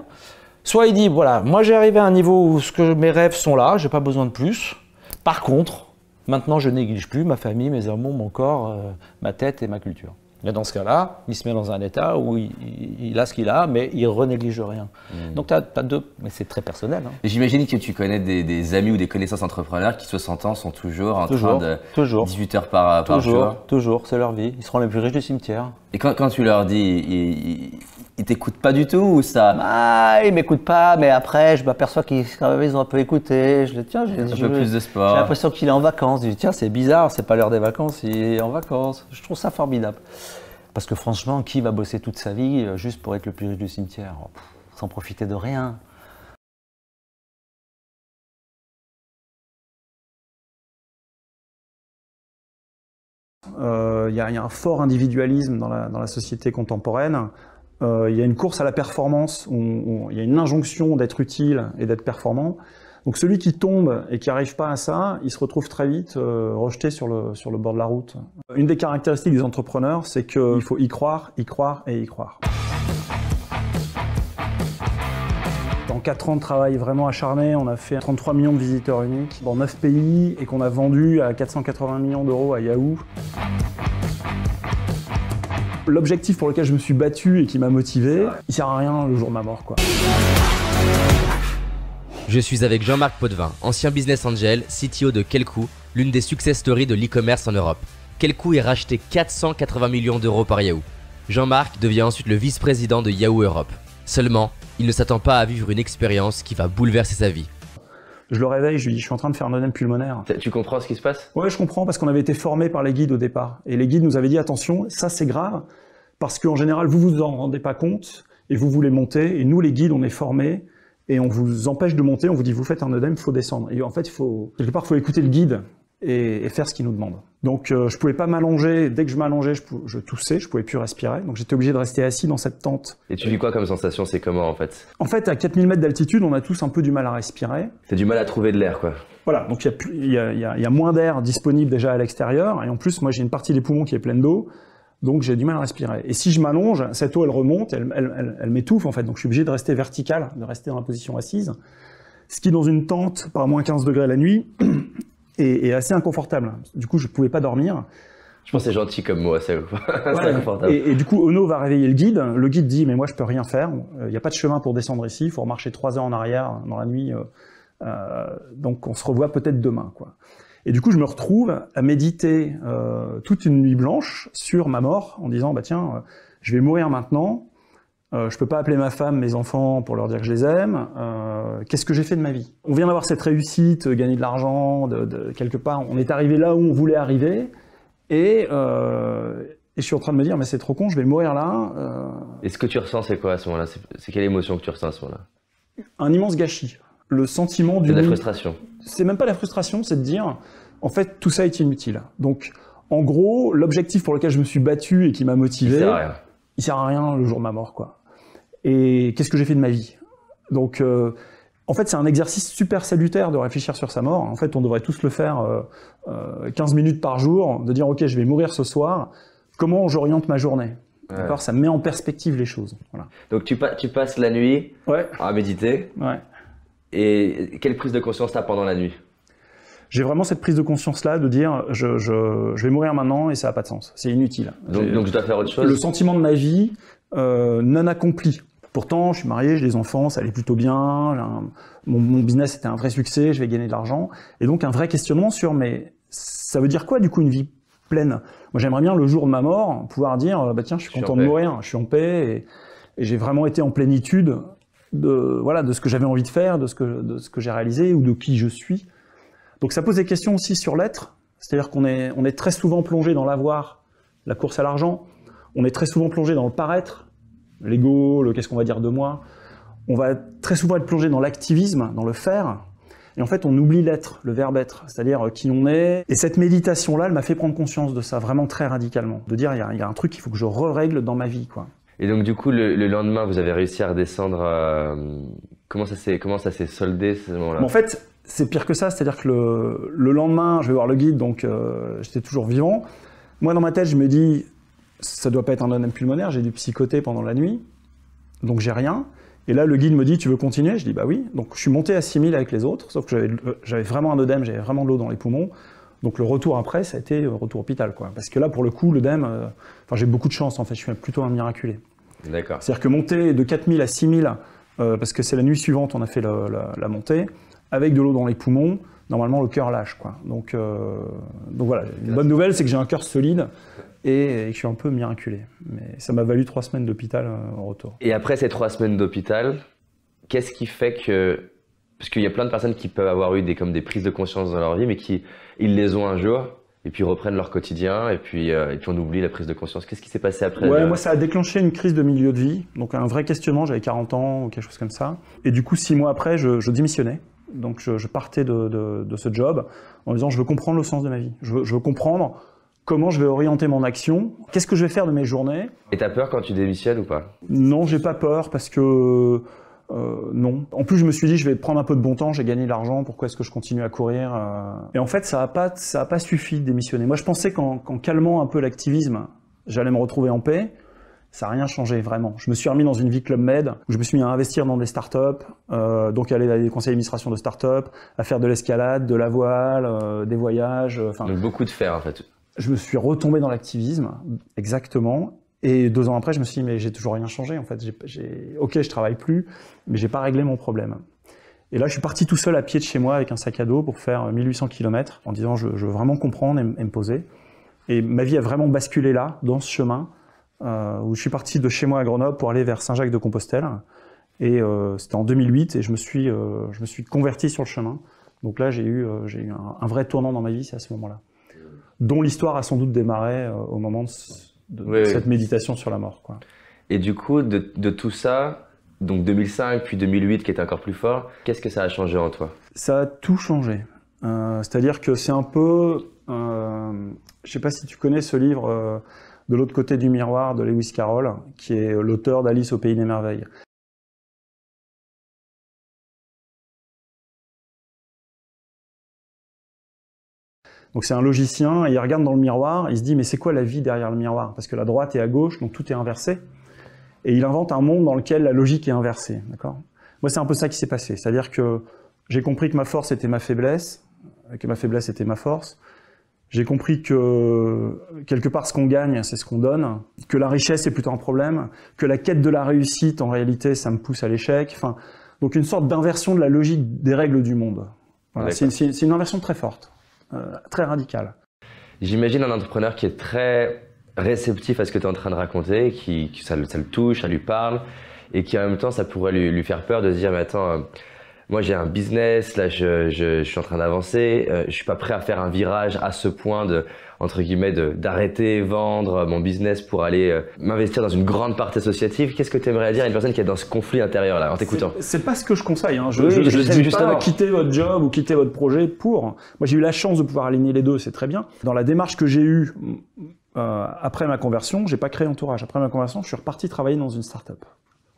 Soit il dit, voilà, moi j'ai arrivé à un niveau où mes rêves sont là, j'ai pas besoin de plus, par contre, maintenant, je néglige plus ma famille, mes amours, mon corps, ma tête et ma culture. Et dans ce cas-là, il se met dans un état où il a ce qu'il a, mais il renéglige rien. Donc, tu as deux, mais c'est très personnel. Hein. J'imagine que tu connais des amis ou des connaissances entrepreneurs qui, 60 ans, sont toujours en train de 18 heures par jour. Toujours, c'est leur vie. Ils seront les plus riches du cimetière. Et quand tu leur dis, ils t'écoutent pas du tout ou ça? Ah, ils m'écoutent pas, mais après, je m'aperçois qu'ils ont un peu écouté. Je dis, tiens, un peu plus de sport. J'ai l'impression qu'il est en vacances. Je dis, tiens, c'est bizarre, c'est pas l'heure des vacances, il est en vacances. Je trouve ça formidable. Parce que franchement, qui va bosser toute sa vie juste pour être le plus riche du cimetière? Sans profiter de rien. Il y a un fort individualisme dans la société contemporaine. Il y a une course à la performance, il y a une injonction d'être utile et d'être performant. Donc celui qui tombe et qui n'arrive pas à ça, il se retrouve très vite rejeté sur le bord de la route. Une des caractéristiques des entrepreneurs, c'est qu'il faut y croire et y croire. En 4 ans de travail vraiment acharné, on a fait 33 millions de visiteurs uniques dans 9 pays et qu'on a vendu à 480 millions d'euros à Yahoo. L'objectif pour lequel je me suis battu et qui m'a motivé, il sert à rien le jour de ma mort, quoi. Je suis avec Jean-Marc Potvin, ancien business angel, CTO de Quelcoo, l'une des success stories de l'e-commerce en Europe. Quelcoo est racheté 480 millions d'euros par Yahoo. Jean-Marc devient ensuite le vice-président de Yahoo Europe. Seulement, il ne s'attend pas à vivre une expérience qui va bouleverser sa vie. Je le réveille, je lui dis, je suis en train de faire un œdème pulmonaire. Tu comprends ce qui se passe? Ouais, je comprends, parce qu'on avait été formés par les guides au départ. Et les guides nous avaient dit, attention, ça c'est grave, parce qu'en général, vous vous en rendez pas compte, et vous voulez monter, et nous les guides, on est formés, et on vous empêche de monter, on vous dit, vous faites un œdème, il faut descendre. Et en fait, quelque part, il faut écouter le guide, et faire ce qu'il nous demande. Donc je pouvais pas m'allonger, dès que je m'allongeais, je toussais, je pouvais plus respirer, donc j'étais obligé de rester assis dans cette tente. Et tu vis quoi comme sensation? C'est comment en fait? En fait, à 4000 mètres d'altitude, on a tous un peu du mal à respirer. T'as du mal à trouver de l'air, quoi. Voilà, donc il y a moins d'air disponible déjà à l'extérieur, et en plus, moi j'ai une partie des poumons qui est pleine d'eau, donc j'ai du mal à respirer. Et si je m'allonge, cette eau elle remonte, elle m'étouffe en fait, donc je suis obligé de rester vertical, de rester dans la position assise, ce qui dans une tente par moins 15 degrés la nuit est assez inconfortable. Du coup, je pouvais pas dormir. Je pense que c'est gentil comme mot, c'est inconfortable. Et du coup, Ono va réveiller le guide. Le guide dit, mais moi, je peux rien faire. Il n'y a pas de chemin pour descendre ici. Il faut remarcher 3 heures en arrière dans la nuit. Donc, on se revoit peut-être demain, quoi. Et du coup, je me retrouve à méditer toute une nuit blanche sur ma mort en disant, bah tiens, je vais mourir maintenant. Je peux pas appeler ma femme, mes enfants pour leur dire que je les aime. Qu'est-ce que j'ai fait de ma vie? On vient d'avoir cette réussite, gagner de l'argent, quelque part. On est arrivé là où on voulait arriver. Et je suis en train de me dire, mais c'est trop con, je vais mourir là. Et ce que tu ressens, c'est quoi à ce moment-là? C'est quelle émotion que tu ressens à ce moment-là? Un immense gâchis. Le sentiment du... C'est de la frustration. C'est même pas la frustration, c'est de dire, en fait, tout ça est inutile. Donc, en gros, l'objectif pour lequel je me suis battu et qui m'a motivé, il sert à rien le jour de ma mort, quoi. Et qu'est-ce que j'ai fait de ma vie? Donc, en fait, c'est un exercice super salutaire de réfléchir sur sa mort. En fait, on devrait tous le faire 15 minutes par jour, de dire, OK, je vais mourir ce soir. Comment j'oriente ma journée? D'accord, ça met en perspective les choses. Voilà. Donc tu passes la nuit à méditer. Ouais. Et quelle prise de conscience t'as pendant la nuit? J'ai vraiment cette prise de conscience-là de dire je vais mourir maintenant et ça n'a pas de sens, c'est inutile. Donc je dois faire autre chose? Le sentiment de ma vie non accompli. Pourtant, je suis marié, j'ai des enfants, ça allait plutôt bien, mon business était un vrai succès, je vais gagner de l'argent. Et donc un vrai questionnement sur mais ça veut dire quoi du coup une vie pleine? Moi j'aimerais bien le jour de ma mort pouvoir dire bah tiens je suis content de mourir, je suis en paix et j'ai vraiment été en plénitude de ce que j'avais envie de faire, de ce que j'ai réalisé ou de qui je suis. Donc ça pose des questions aussi sur l'être, c'est-à-dire qu'on est très souvent plongé dans l'avoir, la course à l'argent, on est très souvent plongé dans le paraître, l'ego, le qu'est-ce qu'on va dire de moi, on va très souvent être plongé dans l'activisme, dans le faire, et en fait on oublie l'être, le verbe être, c'est-à-dire qui on est. Et cette méditation-là, elle m'a fait prendre conscience de ça, vraiment très radicalement, de dire il y a un truc qu'il faut que je règle dans ma vie, quoi. Et donc du coup, le lendemain, vous avez réussi à redescendre. Comment ça s'est soldé ce moment-là? En fait, c'est pire que ça, c'est-à-dire que le lendemain, je vais voir le guide, donc j'étais toujours vivant. Moi, dans ma tête, je me dis, ça doit pas être un œdème pulmonaire, j'ai dû psychoter pendant la nuit, donc j'ai rien. Et là, le guide me dit, tu veux continuer? Je dis, bah oui. Donc je suis monté à 6000 avec les autres, sauf que j'avais vraiment un œdème, j'avais vraiment de l'eau dans les poumons. Donc le retour après, ça a été retour hôpital, quoi. Parce que là, pour le coup, l'œdème, j'ai beaucoup de chance, en fait, je suis plutôt un miraculé. D'accord. C'est-à-dire que monter de 4000 à 6000, parce que c'est la nuit suivante, on a fait la montée, avec de l'eau dans les poumons, normalement le cœur lâche, quoi. Donc voilà, une bonne nouvelle, c'est que j'ai un cœur solide et que je suis un peu miraculé. Mais ça m'a valu 3 semaines d'hôpital en retour. Et après ces 3 semaines d'hôpital, qu'est-ce qui fait que... Parce qu'il y a plein de personnes qui peuvent avoir eu des prises de conscience dans leur vie, mais ils les ont un jour, et puis reprennent leur quotidien, et puis on oublie la prise de conscience. Qu'est-ce qui s'est passé après? Ouais, moi ça a déclenché une crise de milieu de vie, donc un vrai questionnement, j'avais 40 ans ou quelque chose comme ça. Et du coup, 6 mois après, je démissionnais. Donc je partais de ce job en disant je veux comprendre le sens de ma vie. Je veux comprendre comment je vais orienter mon action, qu'est-ce que je vais faire de mes journées. Et t'as peur quand tu démissionnes ou pas? Non, j'ai pas peur parce que non. En plus, je me suis dit je vais prendre un peu de bon temps, j'ai gagné de l'argent, pourquoi est-ce que je continue à courir Et en fait, ça a pas suffi de démissionner. Moi, je pensais qu'en calmant un peu l'activisme, j'allais me retrouver en paix. Ça n'a rien changé, vraiment. Je me suis remis dans une vie Club Med, où je me suis mis à investir dans des startups, donc aller à des conseils d'administration de startups, à faire de l'escalade, de la voile, des voyages. Donc beaucoup de faire, en fait. Je me suis retombé dans l'activisme, exactement. Et 2 ans après, je me suis dit, mais j'ai toujours rien changé, en fait. Ok, je travaille plus, mais j'ai pas réglé mon problème. Et là, je suis parti tout seul à pied de chez moi avec un sac à dos pour faire 1800 km, en disant, je veux vraiment comprendre et me poser. Et ma vie a vraiment basculé là, dans ce chemin, où je suis parti de chez moi à Grenoble pour aller vers Saint-Jacques-de-Compostelle. Et c'était en 2008 et je me suis converti sur le chemin. Donc là, j'ai eu un vrai tournant dans ma vie, c'est à ce moment-là. Dont l'histoire a sans doute démarré au moment de cette méditation sur la mort, quoi. Et du coup, de tout ça, donc 2005 puis 2008 qui était encore plus fort, qu'est-ce que ça a changé en toi? Ça a tout changé. C'est-à-dire que c'est un peu... je sais pas si tu connais ce livre... De l'autre côté du miroir de Lewis Carroll, qui est l'auteur d'Alice au Pays des Merveilles. Donc c'est un logicien, et il regarde dans le miroir, il se dit mais c'est quoi la vie derrière le miroir? Parce que la droite est à gauche, donc tout est inversé. Et il invente un monde dans lequel la logique est inversée. D'accord? Moi c'est un peu ça qui s'est passé, c'est-à-dire que j'ai compris que ma force était ma faiblesse, que ma faiblesse était ma force. J'ai compris que quelque part ce qu'on gagne, c'est ce qu'on donne, que la richesse est plutôt un problème, que la quête de la réussite, en réalité, ça me pousse à l'échec. Enfin, donc une sorte d'inversion de la logique des règles du monde. Voilà, c'est une inversion très forte, très radicale. J'imagine un entrepreneur qui est très réceptif à ce que tu es en train de raconter, ça le touche, ça lui parle, et qui en même temps, ça pourrait lui faire peur de se dire, mais attends... Moi, j'ai un business, là, je suis en train d'avancer, je suis pas prêt à faire un virage à ce point entre guillemets, d'arrêter, vendre mon business pour aller m'investir dans une grande partie associative. Qu'est-ce que tu aimerais dire à une personne qui est dans ce conflit intérieur, là, en t'écoutant? C'est pas ce que je conseille, hein. Je ne dis pas quitter votre job ou quitter votre projet pour. Moi, j'ai eu la chance de pouvoir aligner les deux, c'est très bien. Dans la démarche que j'ai eue après ma conversion, j'ai pas créé Entourage. Après ma conversion, je suis reparti travailler dans une start-up,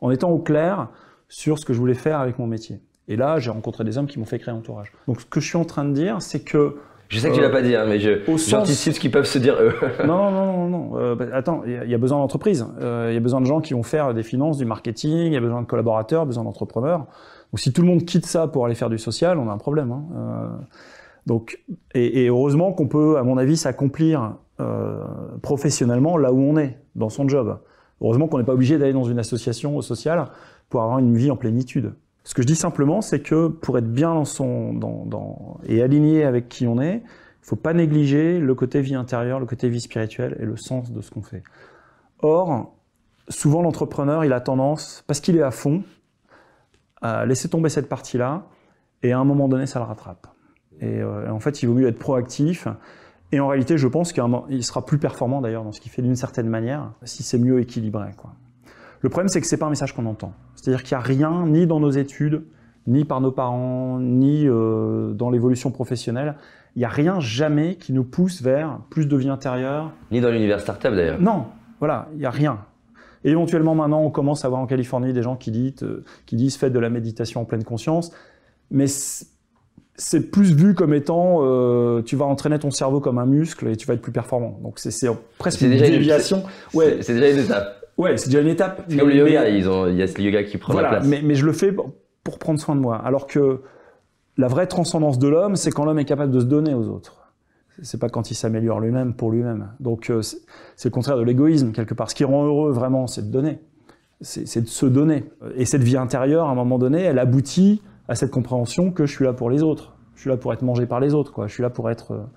en étant au clair sur ce que je voulais faire avec mon métier. Et là, j'ai rencontré des hommes qui m'ont fait créer Entourage. Donc, ce que je suis en train de dire, c'est que Je sais que tu l'as pas dit, hein, mais j'anticipe ce qu'ils peuvent se dire eux. Non. Attends, il y a besoin d'entreprises. Il y a besoin de gens qui vont faire des finances, du marketing, il y a besoin de collaborateurs, besoin d'entrepreneurs. Donc si tout le monde quitte ça pour aller faire du social, on a un problème. Donc, et heureusement qu'on peut, à mon avis, s'accomplir professionnellement là où on est, dans son job. Heureusement qu'on n'est pas obligé d'aller dans une association sociale pour avoir une vie en plénitude. Ce que je dis simplement, c'est que pour être bien et aligné avec qui on est, il ne faut pas négliger le côté vie intérieure, le côté vie spirituelle et le sens de ce qu'on fait. Or, souvent l'entrepreneur, il a tendance, parce qu'il est à fond, à laisser tomber cette partie-là, et à un moment donné, ça le rattrape. Et en fait, il vaut mieux être proactif. Et en réalité, je pense qu'il sera plus performant d'ailleurs dans ce qu'il fait d'une certaine manière, si c'est mieux équilibré, quoi. Le problème, c'est que ce n'est pas un message qu'on entend. C'est-à-dire qu'il n'y a rien, ni dans nos études, ni par nos parents, ni dans l'évolution professionnelle, il n'y a rien jamais qui nous pousse vers plus de vie intérieure. Ni dans l'univers startup d'ailleurs. Non, voilà, il n'y a rien. Et éventuellement, maintenant, on commence à voir en Californie des gens qui disent faites de la méditation en pleine conscience, mais c'est plus vu comme étant tu vas entraîner ton cerveau comme un muscle et tu vas être plus performant. Donc c'est presque une déviation. Ouais, c'est déjà une étape. Ouais, c'est déjà une étape. C'est comme le yoga, il y a le yoga qui prend la place. Mais je le fais pour prendre soin de moi. Alors que la vraie transcendance de l'homme, c'est quand l'homme est capable de se donner aux autres. C'est pas quand il s'améliore lui-même pour lui-même. Donc c'est le contraire de l'égoïsme quelque part. Ce qui rend heureux vraiment, c'est de donner. C'est de se donner. Et cette vie intérieure, à un moment donné, elle aboutit à cette compréhension que je suis là pour les autres. Je suis là pour être mangé par les autres, quoi. Je suis là pour être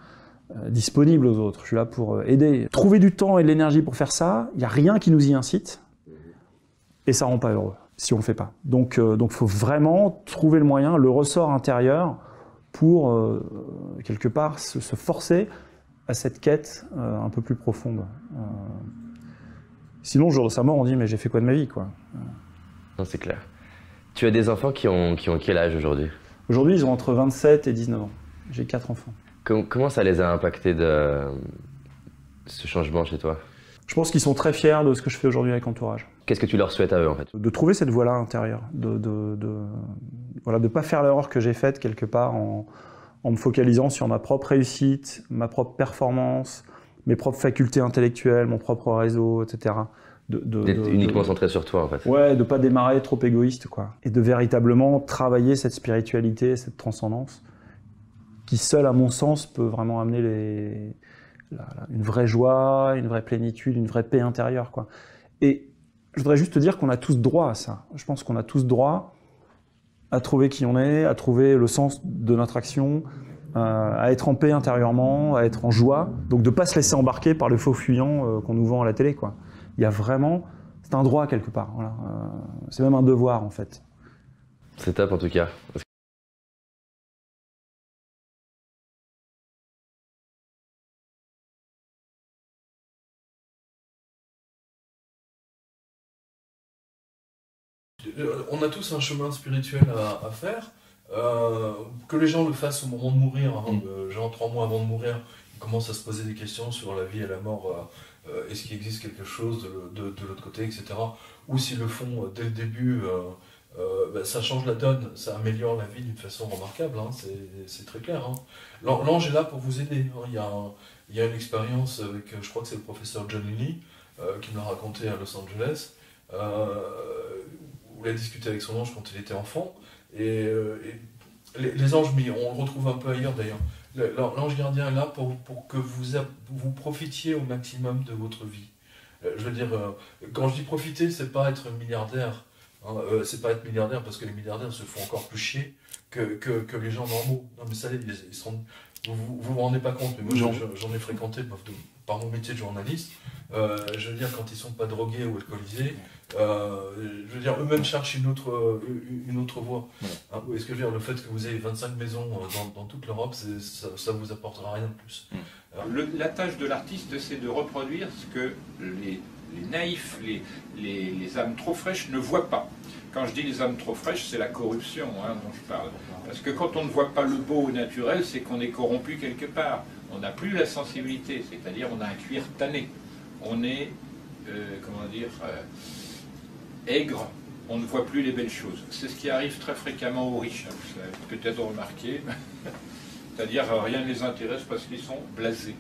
disponible aux autres. Je suis là pour aider. Trouver du temps et de l'énergie pour faire ça, il n'y a rien qui nous y incite. Et ça ne rend pas heureux si on ne le fait pas. Donc faut vraiment trouver le moyen, le ressort intérieur pour, quelque part, se forcer à cette quête un peu plus profonde. Sinon, le jour de sa mort, on dit « mais j'ai fait quoi de ma vie ?» quoi. Non, c'est clair. Tu as des enfants qui ont quel âge aujourd'hui? Aujourd'hui, ils ont entre 27 et 19 ans. J'ai 4 enfants. Comment ça les a impactés de ce changement chez toi? Je pense qu'ils sont très fiers de ce que je fais aujourd'hui avec Entourage. Qu'est-ce que tu leur souhaites à eux en fait? De trouver cette voie-là intérieure, voilà, de pas faire l'erreur que j'ai faite quelque part en me focalisant sur ma propre réussite, ma propre performance, mes propres facultés intellectuelles, mon propre réseau, etc. D'être uniquement centré sur toi en fait. Ouais, de pas démarrer trop égoïste quoi. Et de véritablement travailler cette spiritualité, cette transcendance, qui seule à mon sens peut vraiment amener une vraie joie, une vraie plénitude, une vraie paix intérieure quoi. Et je voudrais juste te dire qu'on a tous droit à ça. Je pense qu'on a tous droit à trouver qui on est, à trouver le sens de notre action, à être en paix intérieurement, à être en joie. Donc de ne pas se laisser embarquer par le faux fuyant qu'on nous vend à la télé, quoi. Il y a vraiment... C'est un droit quelque part. Voilà. C'est même un devoir, en fait. C'est top, en tout cas. On a tous un chemin spirituel à faire. Que les gens le fassent au moment de mourir, hein, genre 3 mois avant de mourir, ils commencent à se poser des questions sur la vie et la mort. Est-ce qu'il existe quelque chose de l'autre côté, etc. Ou s'ils le font dès le début, ça change la donne, ça améliore la vie d'une façon remarquable, hein, c'est très clair. Hein. L'ange est là pour vous aider. Hein. Il y a une expérience avec, je crois que c'est le professeur John Lilly, qui me l'a raconté à Los Angeles, où il a discuté avec son ange quand il était enfant. Et les anges, mais on le retrouve un peu ailleurs d'ailleurs. L'ange gardien est là pour que vous profitiez au maximum de votre vie. Je veux dire, quand je dis profiter, c'est pas être milliardaire. Hein, c'est pas être milliardaire parce que les milliardaires se font encore plus chier que les gens normaux. Non mais ça, vous rendez pas compte, mais moi j'en ai fréquenté par mon métier de journaliste. Je veux dire, quand ils sont pas drogués ou alcoolisés, je veux dire, eux-mêmes cherchent une autre voie. Hein, est-ce que je veux dire, le fait que vous ayez 25 maisons dans toute l'Europe, ça vous apportera rien de plus. La tâche de l'artiste, c'est de reproduire ce que les naïfs, les âmes trop fraîches ne voient pas. Quand je dis les âmes trop fraîches, c'est la corruption dont je parle. Parce que quand on ne voit pas le beau au naturel, c'est qu'on est corrompu quelque part. On n'a plus la sensibilité, c'est-à-dire on a un cuir tanné. On est, aigre, on ne voit plus les belles choses. C'est ce qui arrive très fréquemment aux riches. Vous avez peut-être remarqué. C'est-à-dire rien ne les intéresse parce qu'ils sont blasés.